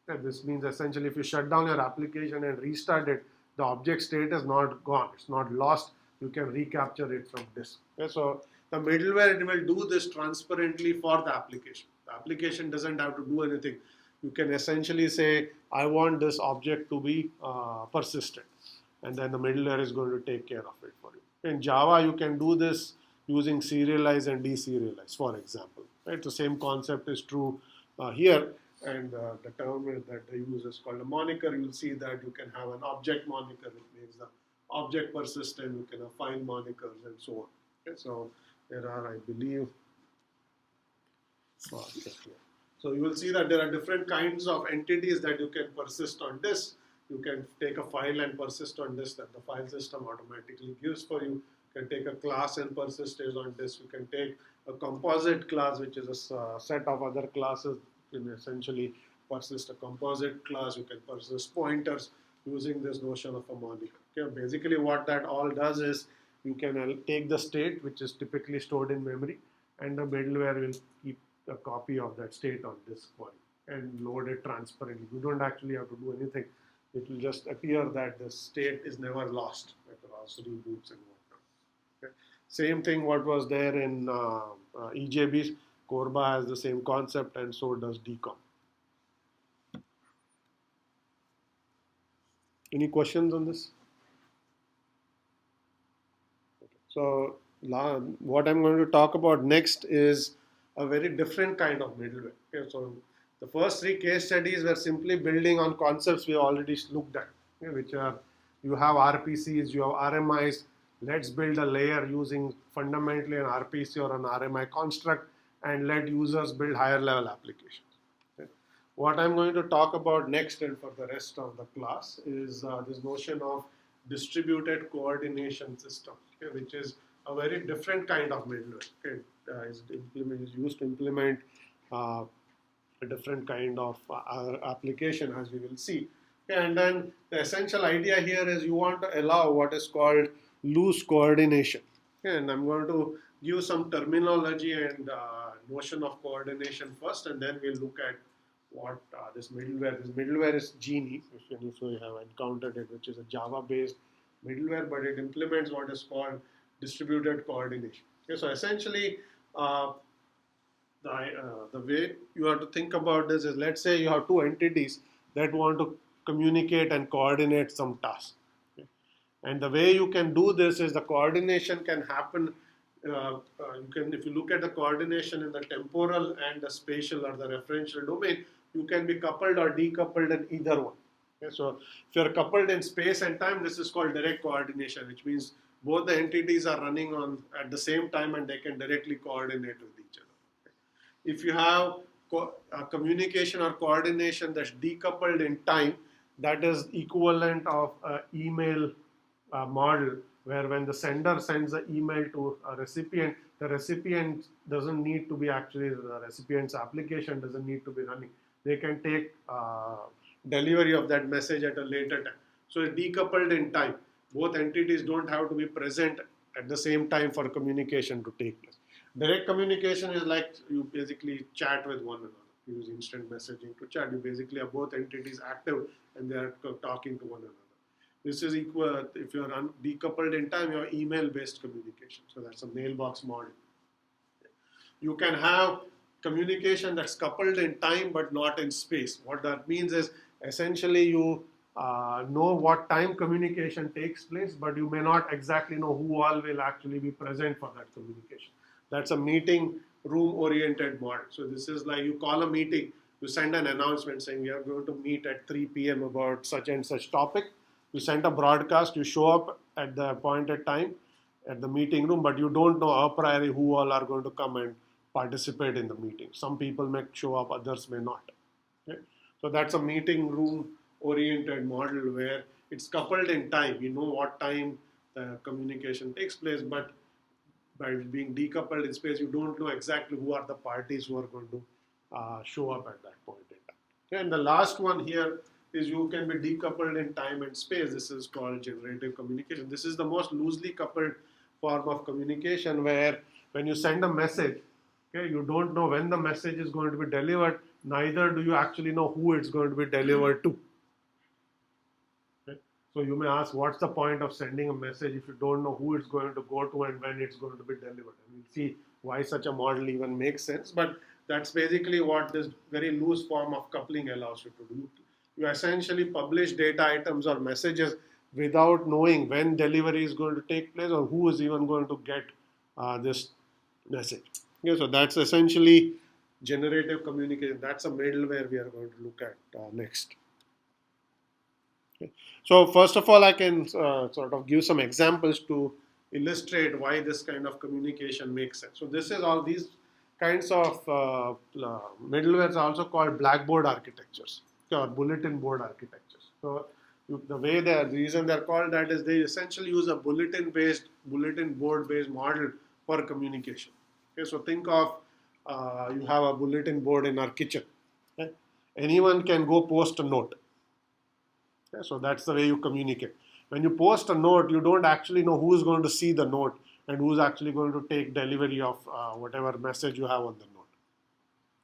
Okay? This means essentially if you shut down your application and restart it, the object state is not gone. It's not lost. You can recapture it from disk. Okay? So the middleware, it will do this transparently for the application. The application doesn't have to do anything. You can essentially say, I want this object to be persistent. And then the middleware is going to take care of it for you. In Java, you can do this using serialize and deserialize, for example. Right? The same concept is true here. And the term that they use is called a moniker. You'll see that you can have an object moniker, which makes the object persistent. You can have file monikers and so on. Okay? So there are, I believe, so you will see that there are different kinds of entities that you can persist on disk. You can take a file and persist on disk that the file system automatically gives for you. You can take a class and persist it on disk. You can take a composite class, which is a set of other classes. You can essentially persist a composite class. You can persist pointers using this notion of a moniker. Okay, basically what that all does is you can take the state, which is typically stored in memory, and the middleware will keep a copy of that state on disk for you and load it transparently. You don't actually have to do anything. It will just appear that the state is never lost across reboots and whatnot. Okay. Same thing what was there in EJBs. Corba has the same concept, and so does DCOM. Any questions on this? Okay. So what I'm going to talk about next is a very different kind of middleware. Okay, so the first three case studies were simply building on concepts we already looked at, okay, which are you have RPCs, you have RMIs. Let's build a layer using fundamentally an RPC or an RMI construct and let users build higher level applications. Okay. What I'm going to talk about next and for the rest of the class is this notion of distributed coordination system, okay, which is a very different kind of middleware. Okay. Is used to implement uh, a different kind of application, as we will see. Okay, and then the essential idea here is you want to allow what is called loose coordination. Okay, and I'm going to give some terminology and notion of coordination first, and then we'll look at what this middleware is. This middleware is Jini, if you have encountered it, which is a Java-based middleware, but it implements what is called distributed coordination. Okay, so essentially, the way you have to think about this is, let's say you have two entities that want to communicate and coordinate some task. Okay? And the way you can do this is the coordination can happen. If you look at the coordination in the temporal and the spatial or the referential domain, you can be coupled or decoupled in either one. Okay? So if you're coupled in space and time, this is called direct coordination, which means both the entities are running on at the same time and they can directly coordinate with each other. If you have communication or coordination that's decoupled in time, that is equivalent of an email model, where when the sender sends an email to a recipient, the recipient doesn't need to be actually, the recipient's application doesn't need to be running. They can take delivery of that message at a later time. So it's decoupled in time. Both entities don't have to be present at the same time for communication to take place. Direct communication is like you basically chat with one another. You use instant messaging to chat. You basically have both entities active and they are talking to one another. This is equal, if you are decoupled in time, you have email-based communication. So that's a mailbox model. You can have communication that's coupled in time but not in space. What that means is essentially you know what time communication takes place, but you may not exactly know who all will actually be present for that communication. That's a meeting room oriented model. So this is like you call a meeting, you send an announcement saying we are going to meet at 3 p.m. about such and such topic. You send a broadcast, you show up at the appointed time at the meeting room, but you don't know a priori who all are going to come and participate in the meeting. Some people may show up, others may not. Okay? So that's a meeting room oriented model where it's coupled in time. You know what time the communication takes place, but by being decoupled in space, you don't know exactly who are the parties who are going to show up at that point in time. Okay? And the last one here is you can be decoupled in time and space. This is called generative communication. This is the most loosely coupled form of communication, where when you send a message, okay, you don't know when the message is going to be delivered, neither do you actually know who it's going to be delivered to. Okay? So you may ask, what's the point of sending a message if you don't know who it's going to go to and when it's going to be delivered? And we'll see why such a model even makes sense, but that's basically what this very loose form of coupling allows you to do. You essentially publish data items or messages without knowing when delivery is going to take place or who is even going to get this message. Okay, so that's essentially generative communication. That's a middleware we are going to look at next. Okay. So first of all, I can sort of give some examples to illustrate why this kind of communication makes sense. So this is all these kinds of middlewares are also called blackboard architectures or bulletin board architectures. So the reason they're called that is they essentially use a bulletin board based model for communication. Okay, so think of you have a bulletin board in our kitchen. Okay? Anyone can go post a note. Okay, so that's the way you communicate. When you post a note, you don't actually know who is going to see the note and who's actually going to take delivery of whatever message you have on the note.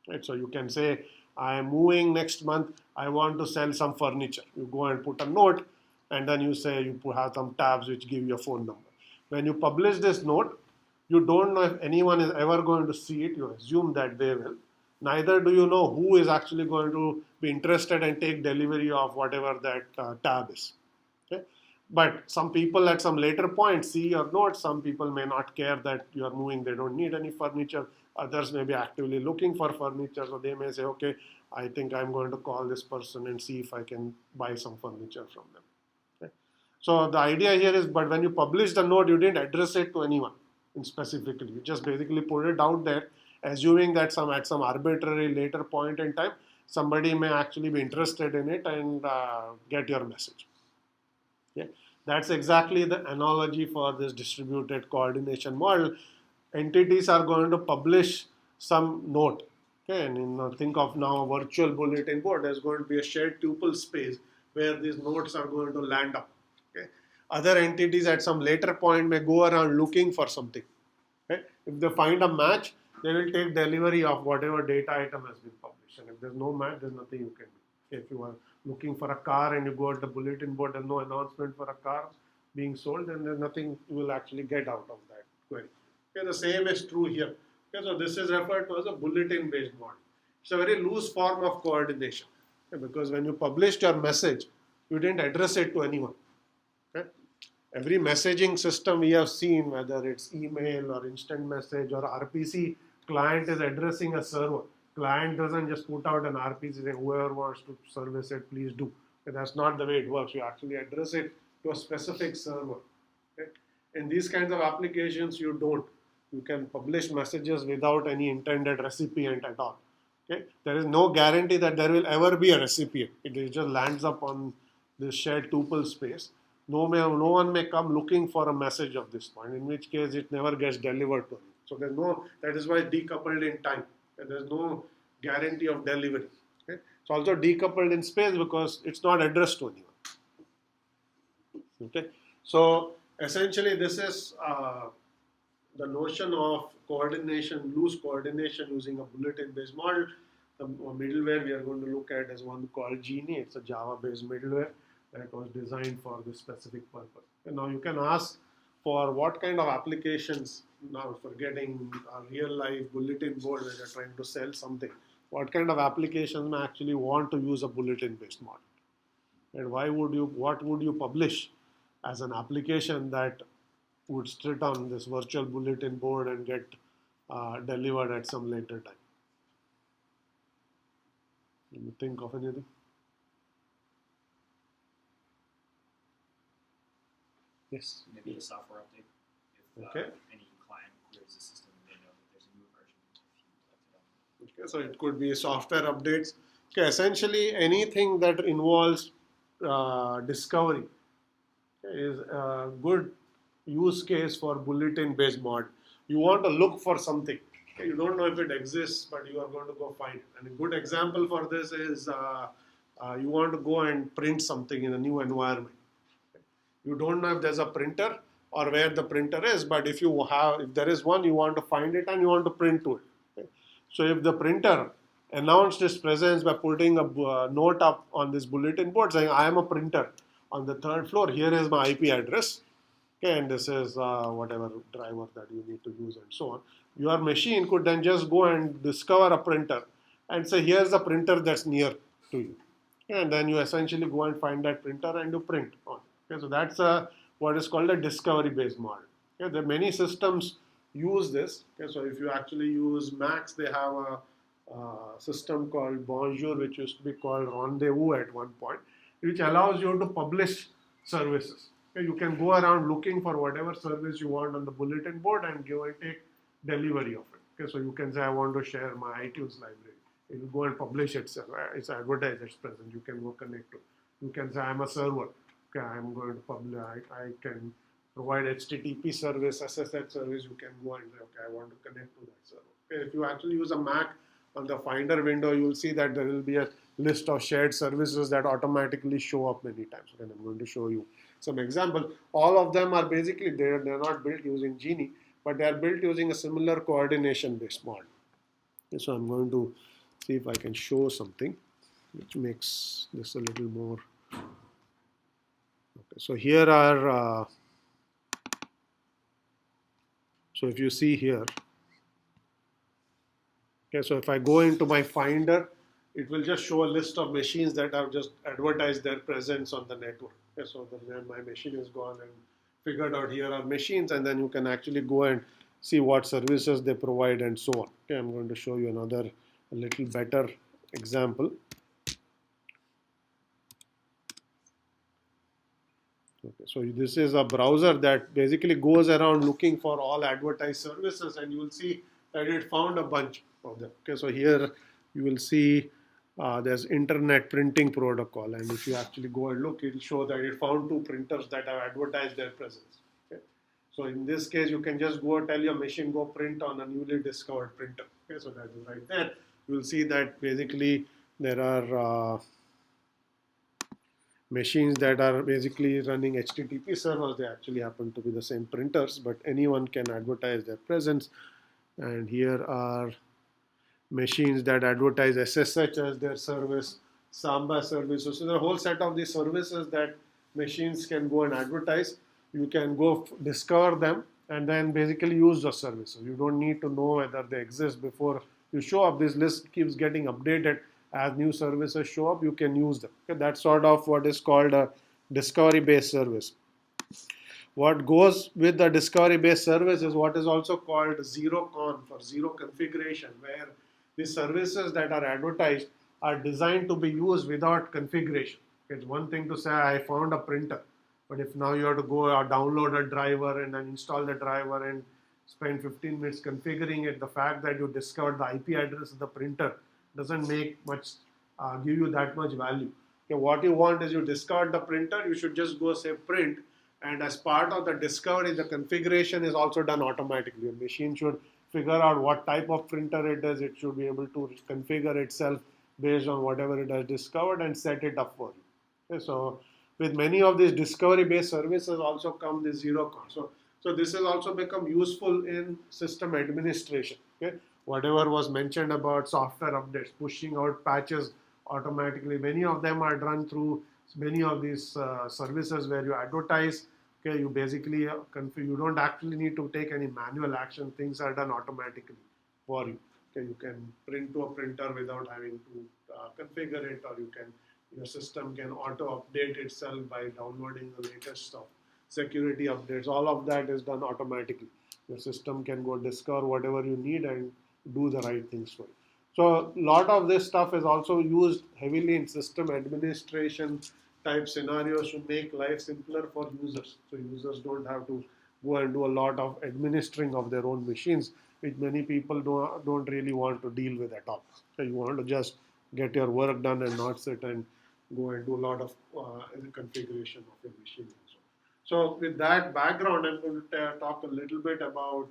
Right? So you can say, I am moving next month, I want to sell some furniture. You go and put a note, and then you say you have some tabs which give you a phone number. When you publish this note, you don't know if anyone is ever going to see it. You assume that they will. Neither do you know who is actually going to be interested and take delivery of whatever that tab is. Okay? But some people at some later point see your note. Some people may not care that you are moving. They don't need any furniture. Others may be actively looking for furniture. So they may say, okay, I think I'm going to call this person and see if I can buy some furniture from them. Okay? So the idea here is, but when you publish the note, you didn't address it to anyone specifically. You just basically put it out there. assuming that at some arbitrary later point in time, somebody may actually be interested in it and get your message. Okay? That's exactly the analogy for this distributed coordination model. Entities are going to publish some note. Okay, and think of now a virtual bulletin board. There's going to be a shared tuple space where these notes are going to land up. Okay? Other entities at some later point may go around looking for something. Okay? If they find a match, they will take delivery of whatever data item has been published. And if there's no match, there's nothing you can do. If you are looking for a car and you go at the bulletin board, there's no announcement for a car being sold, then there's nothing you will actually get out of that query. Okay, the same is true here. Okay, so this is referred to as a bulletin-based model. It's a very loose form of coordination, okay, because when you published your message, you didn't address it to anyone. Okay? Every messaging system we have seen, whether it's email or instant message or RPC, client is addressing a server. Client doesn't just put out an RPC saying whoever wants to service it, please do. Okay, that's not the way it works. You actually address it to a specific server. Okay? In these kinds of applications, you don't. You can publish messages without any intended recipient at all. Okay? There is no guarantee that there will ever be a recipient. It just lands up on this shared tuple space. No one may come looking for a message of this point, in which case it never gets delivered to you. So there's no, that is why it's decoupled in time. And there's no guarantee of delivery. Okay? It's also decoupled in space because it's not addressed to anyone. Okay? So essentially this is the notion of coordination, loose coordination using a bulletin-based model. The middleware we are going to look at is one called Jini. It's a Java-based middleware that was designed for this specific purpose. And now you can ask for what kind of applications, now forgetting a real-life bulletin board where you're trying to sell something, what kind of applications may actually want to use a bulletin-based model? And what would you publish as an application that would sit on this virtual bulletin board and get delivered at some later time? Can you think of anything? Yes. Maybe a software update. If Okay. any client queries the system, they know that there's a new version if you left it on. Okay, so it could be software updates. Okay, essentially anything that involves discovery is a good use case for bulletin-based model. You want to look for something. Okay, you don't know if it exists, but you are going to go find it. And a good example for this is you want to go and print something in a new environment. You don't know if there's a printer or where the printer is, but if there is one, you want to find it and you want to print to it. Okay? So if the printer announced its presence by putting a note up on this bulletin board saying, I am a printer on the 3rd floor, here is my IP address, okay, and this is whatever driver that you need to use and so on. Your machine could then just go and discover a printer and say, here's the printer that's near to you. And then you essentially go and find that printer and you print on it. Okay, so that's what is called a discovery-based model. Okay, there are many systems use this. Okay, so if you actually use Macs, they have a system called Bonjour, which used to be called Rendezvous at one point, which allows you to publish services. Okay, you can go around looking for whatever service you want on the bulletin board and go and take delivery of it. Okay, so you can say, I want to share my iTunes library. It will go and publish itself. It's advertised, it's present. You can go connect to it. You can say, I'm a server. Okay, I'm going to publish, I can provide HTTP service, SSH service. You can go and say, okay, I want to connect to that server. Okay, if you actually use a Mac, on the Finder window, you will see that there will be a list of shared services that automatically show up many times. And I'm going to show you some example. All of them are basically, they're not built using Jini, but they are built using a similar coordination-based model. Okay, so I'm going to see if I can show something which makes this a little more. Okay, so here are, so if you see here, okay, so if I go into my Finder, it will just show a list of machines that have just advertised their presence on the network. Okay, so then my machine is gone and figured out here are machines, and then you can actually go and see what services they provide and so on. Okay, I'm going to show you another, a little better example. Okay, so this is a browser that basically goes around looking for all advertised services, and you will see and it found a bunch of them. Okay, so here you will see there's internet printing protocol, and if you actually go and look, it will show that it found 2 printers that have advertised their presence. Okay, so in this case, you can just go tell your machine go print on a newly discovered printer. Okay, so that is right there. You will see that basically there are machines that are basically running HTTP servers. They actually happen to be the same printers, but anyone can advertise their presence. And here are machines that advertise SSH as their service, Samba services. So the whole set of these services that machines can go and advertise. You can go discover them and then basically use the services. You don't need to know whether they exist before you show up. This list keeps getting updated as new services show up. You can use them. Okay, that's sort of what is called a discovery-based service. What goes with the discovery-based service is what is also called zero con, for zero configuration, where the services that are advertised are designed to be used without configuration. It's one thing to say, I found a printer, but if now you have to go download a driver and then install the driver and spend 15 minutes configuring it, the fact that you discovered the IP address of the printer doesn't make much, give you that much value. Okay, what you want is you discovered the printer, you should just go say print, and as part of the discovery, the configuration is also done automatically. Your machine should figure out what type of printer it is. It should be able to configure itself based on whatever it has discovered and set it up for you. Okay, so with many of these discovery-based services also come this zero con. So this has also become useful in system administration. Okay, whatever was mentioned about software updates, pushing out patches automatically, many of them are done through many of these services where you advertise. Okay, you basically you don't actually need to take any manual action. Things are done automatically for you. Okay, you can print to a printer without having to configure it, or your system can auto update itself by downloading the latest of security updates. All of that is done automatically. Your system can go discover whatever you need and do the right things for you. So a lot of this stuff is also used heavily in system administration type scenarios to make life simpler for users. So users don't have to go and do a lot of administering of their own machines, which many people don't really want to deal with at all. So you want to just get your work done and not sit and go and do a lot of configuration of your machine. So with that background, I'm going to talk a little bit about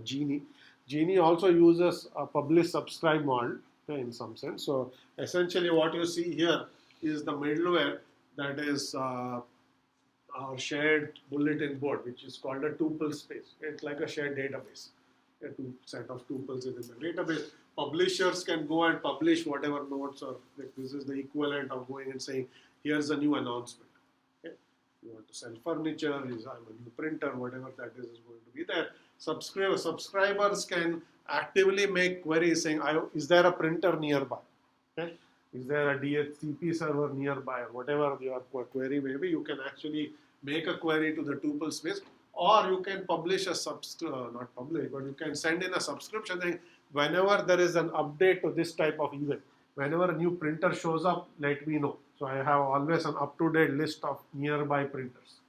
Jini. Jini also uses a publish-subscribe model, okay, in some sense. So essentially what you see here is the middleware that is our shared bulletin board, which is called a tuple space. It's like a shared database. A set of tuples is in the database. Publishers can go and publish whatever notes, or like this is the equivalent of going and saying, here's a new announcement. Okay? You want to sell furniture, I'm a new printer, whatever that is going to be there. Subscribers can actively make queries saying, is there a printer nearby? Okay? Is there a DHCP server nearby, or whatever your query may be? You can actually make a query to the tuple space, or you can publish a not publish, but you can send in a subscription saying, whenever there is an update to this type of event, whenever a new printer shows up, let me know. So I have always an up-to-date list of nearby printers.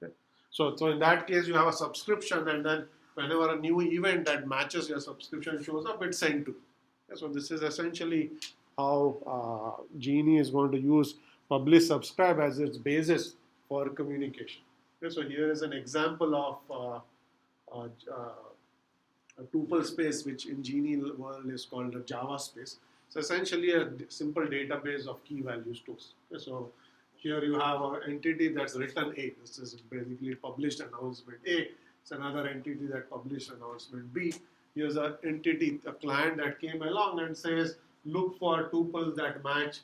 Okay. So in that case, you have a subscription, and then whenever a new event that matches your subscription shows up, it's sent to you. Okay. So this is essentially how Jini is going to use publish subscribe as its basis for communication. Okay. So here is an example of a tuple space, which in Jini world is called a Java space. It's essentially a simple database of key value stores. Okay, so here you have an entity that's written A. This is basically published announcement A. It's another entity that published announcement B. Here's an entity, a client that came along and says, look for tuples that match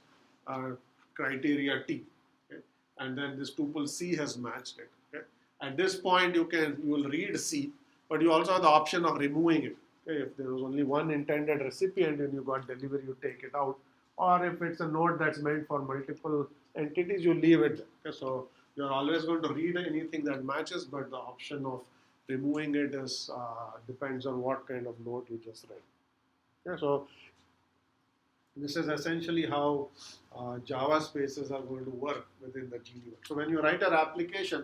criteria T. Okay? And then this tuple C has matched it. Okay? At this point, you will read C, but you also have the option of removing it. Okay? If there was only one intended recipient and you got delivery, you take it out. Or if it's a node that's meant for multiple entities, you leave it there. Okay? So you're always going to read anything that matches, but the option of removing it is depends on what kind of node you just read. Okay? So this is essentially how Java spaces are going to work within the Jini. So when you write an application,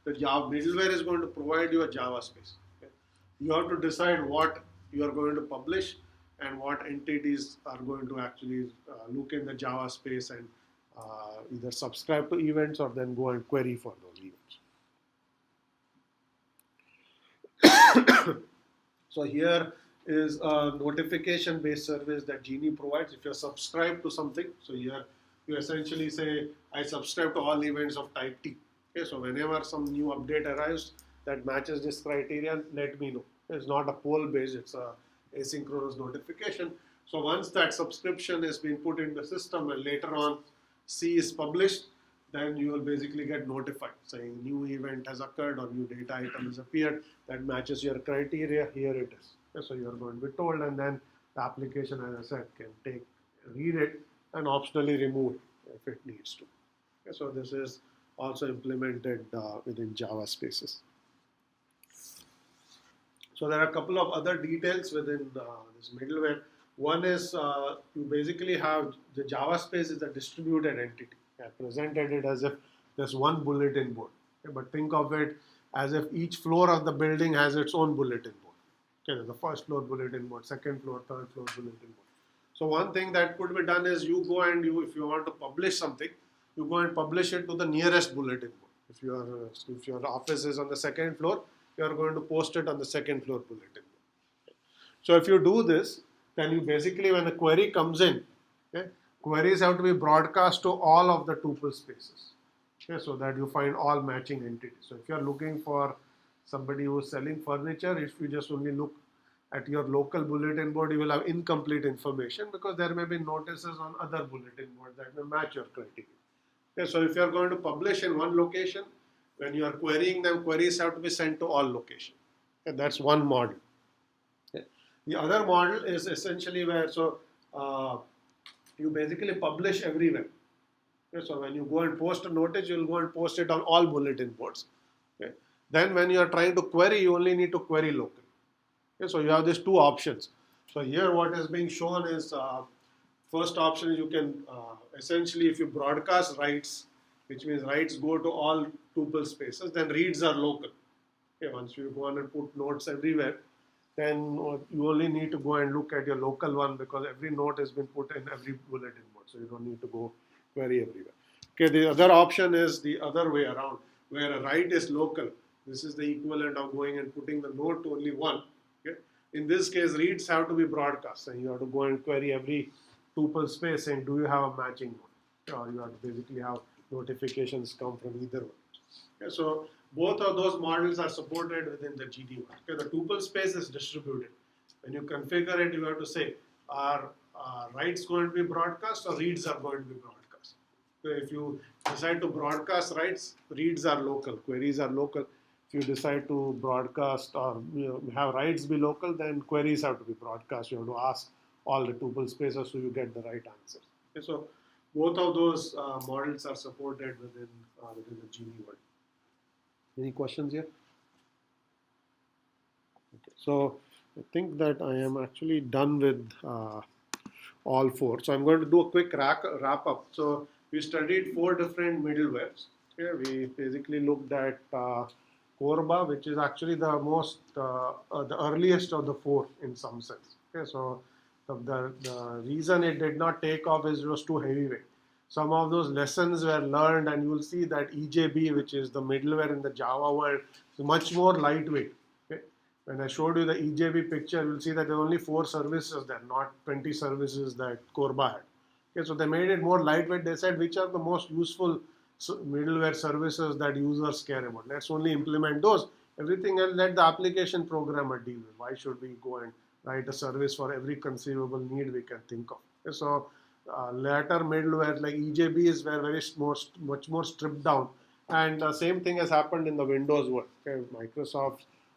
the Java middleware is going to provide you a Java space. Okay? You have to decide what you are going to publish and what entities are going to actually look in the Java space and either subscribe to events or then go and query for those events. So here is a notification based service that Jini provides. If you're subscribed to something, so here you essentially say, I subscribe to all events of type T. Okay, so whenever some new update arrives that matches this criteria, let me know. It's not a poll based, it's a asynchronous notification. So once that subscription has been put in the system and later on C is published, then you will basically get notified saying new event has occurred or new data item has appeared that matches your criteria. Here it is. Okay, so you are going to be told, and then the application, as I said, can read it and optionally remove it if it needs to. Okay, so this is also implemented within Java spaces. So there are a couple of other details within this middleware. One is you basically have the Java space is a distributed entity. I presented it as if there's one bulletin board. Okay, but think of it as if each floor of the building has its own bulletin board. Okay, there's the first floor bulletin board, second floor, third floor bulletin board. So one thing that could be done is you go and if you want to publish something, you go and publish it to the nearest bulletin board. If your office is on the second floor, you are going to post it on the second floor bulletin board. So if you do this, then you basically, when a query comes in, okay, queries have to be broadcast to all of the tuple spaces, okay, so that you find all matching entities. So if you are looking for somebody who is selling furniture, if you just only look at your local bulletin board, you will have incomplete information because there may be notices on other bulletin boards that may match your criteria. Okay, so if you are going to publish in one location, when you are querying them, queries have to be sent to all locations. Okay, that's one model. Okay. The other model is essentially where you basically publish everywhere. Okay, so when you go and post a notice, you will go and post it on all bulletin boards. Okay. Then when you are trying to query, you only need to query locally. Okay, so you have these two options. So here what is being shown is first option is you can essentially if you broadcast writes, which means writes go to all tuple spaces, then reads are local. Okay, once you go on and put notes everywhere, then you only need to go and look at your local one because every note has been put in every bulletin board, so you don't need to go query everywhere. Okay, the other option is the other way around, where a write is local. This is the equivalent of going and putting the note to only one. Okay, in this case, reads have to be broadcast, and you have to go and query every tuple space and do you have a matching node, or you have to basically have notifications come from either one. Okay, so both of those models are supported within the GD one. Okay, the tuple space is distributed. When you configure it, you have to say, are writes going to be broadcast or reads are going to be broadcast? So if you decide to broadcast writes, reads are local, queries are local. If you decide to broadcast or have writes be local, then queries have to be broadcast. You have to ask all the tuple spaces so you get the right answers. Okay, so both of those models are supported within the Jini world. Any questions here? Okay, so I think that I am actually done with all four. So I'm going to do a quick wrap up. So we studied 4 different middlewares. Okay, we basically looked at Corba, which is actually the most, the earliest of the 4 in some sense. Okay, so the reason it did not take off is it was too heavyweight. Some of those lessons were learned, and you will see that EJB, which is the middleware in the Java world, is much more lightweight. Okay? When I showed you the EJB picture, you'll see that there are only 4 services there, not 20 services that Corba had. Okay, so they made it more lightweight. They said which are the most useful middleware services that users care about. Let's only implement those. Everything else, let the application programmer deal with. Why should we go and write a service for every conceivable need we can think of? Okay, so later middleware like EJBs were much more stripped down, and the same thing has happened in the Windows world. Okay,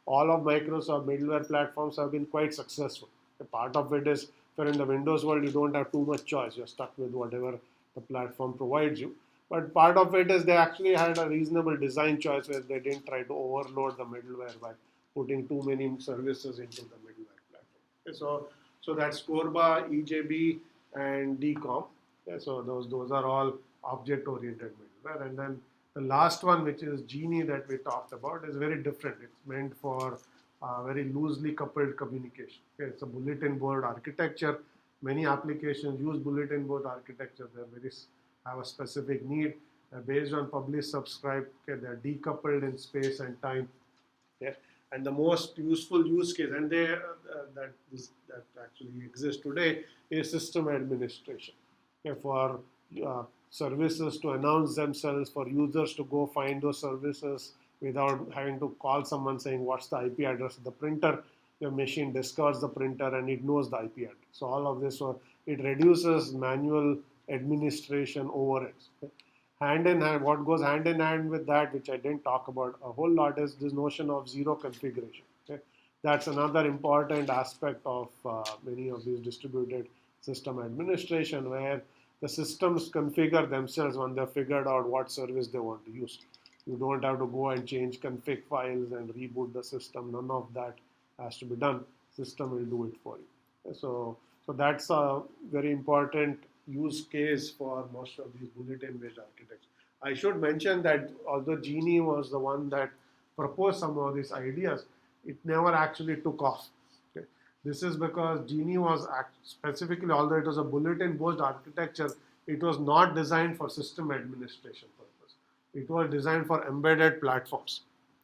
all of Microsoft middleware platforms have been quite successful. A part of it is, if you're in the Windows world, you don't have too much choice. You're stuck with whatever the platform provides you. But part of it is they actually had a reasonable design choice where they didn't try to overload the middleware by putting too many services into the middleware platform. Okay, so that's Corba, EJB, and DCOM. Okay, so those are all object-oriented middleware. And then the last one, which is Jini that we talked about, is very different. It's meant for very loosely coupled communication. Okay, it's a bulletin board architecture. Many applications use bulletin board architecture. Have a specific need based on publish subscribe. Okay, they're decoupled in space and time. Yeah. And the most useful use case, and that actually exists today, is system administration. Okay, for services to announce themselves, for users to go find those services without having to call someone saying what's the IP address of the printer. Your machine discovers the printer and it knows the IP address. So all of this, it reduces manual administration overheads. Okay. Hand in hand, what goes hand in hand with that, which I didn't talk about a whole lot, is this notion of zero configuration. Okay? That's another important aspect of many of these distributed system administration, where the systems configure themselves when they've figured out what service they want to use. You don't have to go and change config files and reboot the system. None of that has to be done. System will do it for you. So that's a very important use case for most of these bulletin-based architectures. I should mention that although Jini was the one that proposed some of these ideas, it never actually took off. Okay. This is because Jini was specifically, although it was a bulletin-based architecture, it was not designed for system administration purpose. It was designed for embedded platforms.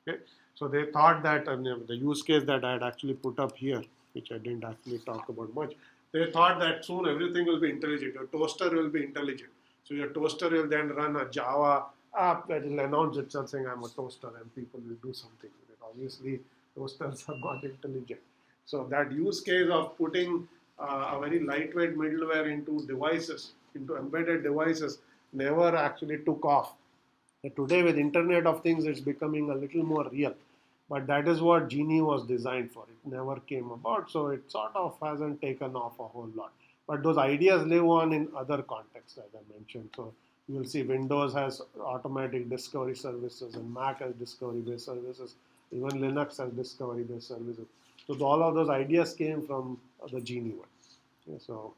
Okay. So they thought that, and the use case that I had actually put up here, which I didn't actually talk about much, they thought that soon everything will be intelligent. Your toaster will be intelligent. So your toaster will then run a Java app that will announce itself saying, I'm a toaster, and people will do something with it. Obviously, toasters are not intelligent. So that use case of putting a very lightweight middleware into devices, into embedded devices, never actually took off. But today with Internet of Things, it's becoming a little more real. But that is what Jini was designed for. It never came about, so it sort of hasn't taken off a whole lot. But those ideas live on in other contexts, as I mentioned. So you will see Windows has automatic discovery services, and Mac has discovery-based services. Even Linux has discovery-based services. So all of those ideas came from the Jini one. Okay, so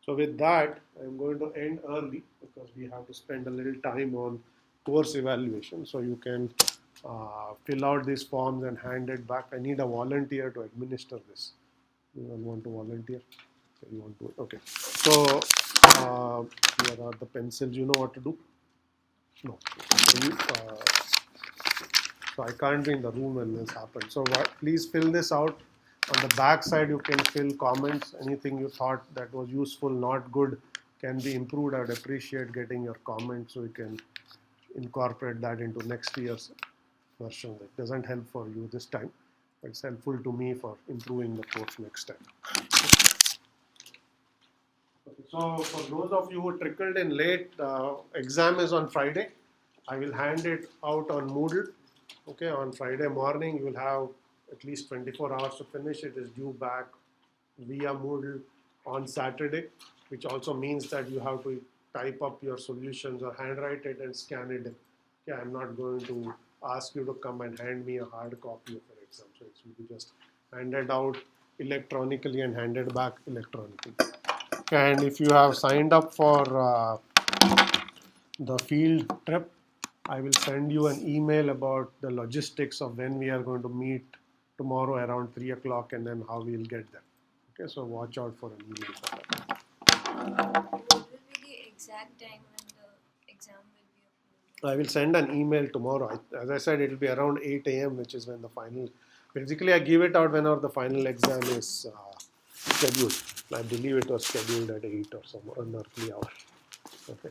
with that, I'm going to end early because we have to spend a little time on course evaluation. So you can fill out these forms and hand it back. I need a volunteer to administer this. Anyone want to volunteer? Okay, you want to? Okay. So here are the pencils. You know what to do? No. So I can't be in the room when this happens. So please fill this out. On the back side, you can fill comments. Anything you thought that was useful, not good, can be improved. I would appreciate getting your comments so we can incorporate that into next year's version. That doesn't help for you this time, but it's helpful to me for improving the course next time. Okay, so for those of you who trickled in late, exam is on Friday. I will hand it out on Moodle. Okay, on Friday morning you will have at least 24 hours to finish. It is due back via Moodle on Saturday, which also means that you have to type up your solutions or handwrite it and scan it in. Okay, I'm not going to ask you to come and hand me a hard copy of your exam. So it will be just handed out electronically and handed back electronically. And if you have signed up for the field trip, I will send you an email about the logistics of when we are going to meet tomorrow around 3 o'clock and then how we'll get there. Okay, so watch out for an email for that. What will be the exact time when the exam will be uploaded? I will send an email tomorrow. As I said, it will be around 8 a.m., which is when the final. Basically, I give it out whenever the final exam is scheduled. I believe it was scheduled at 8 or some an early hour. Okay.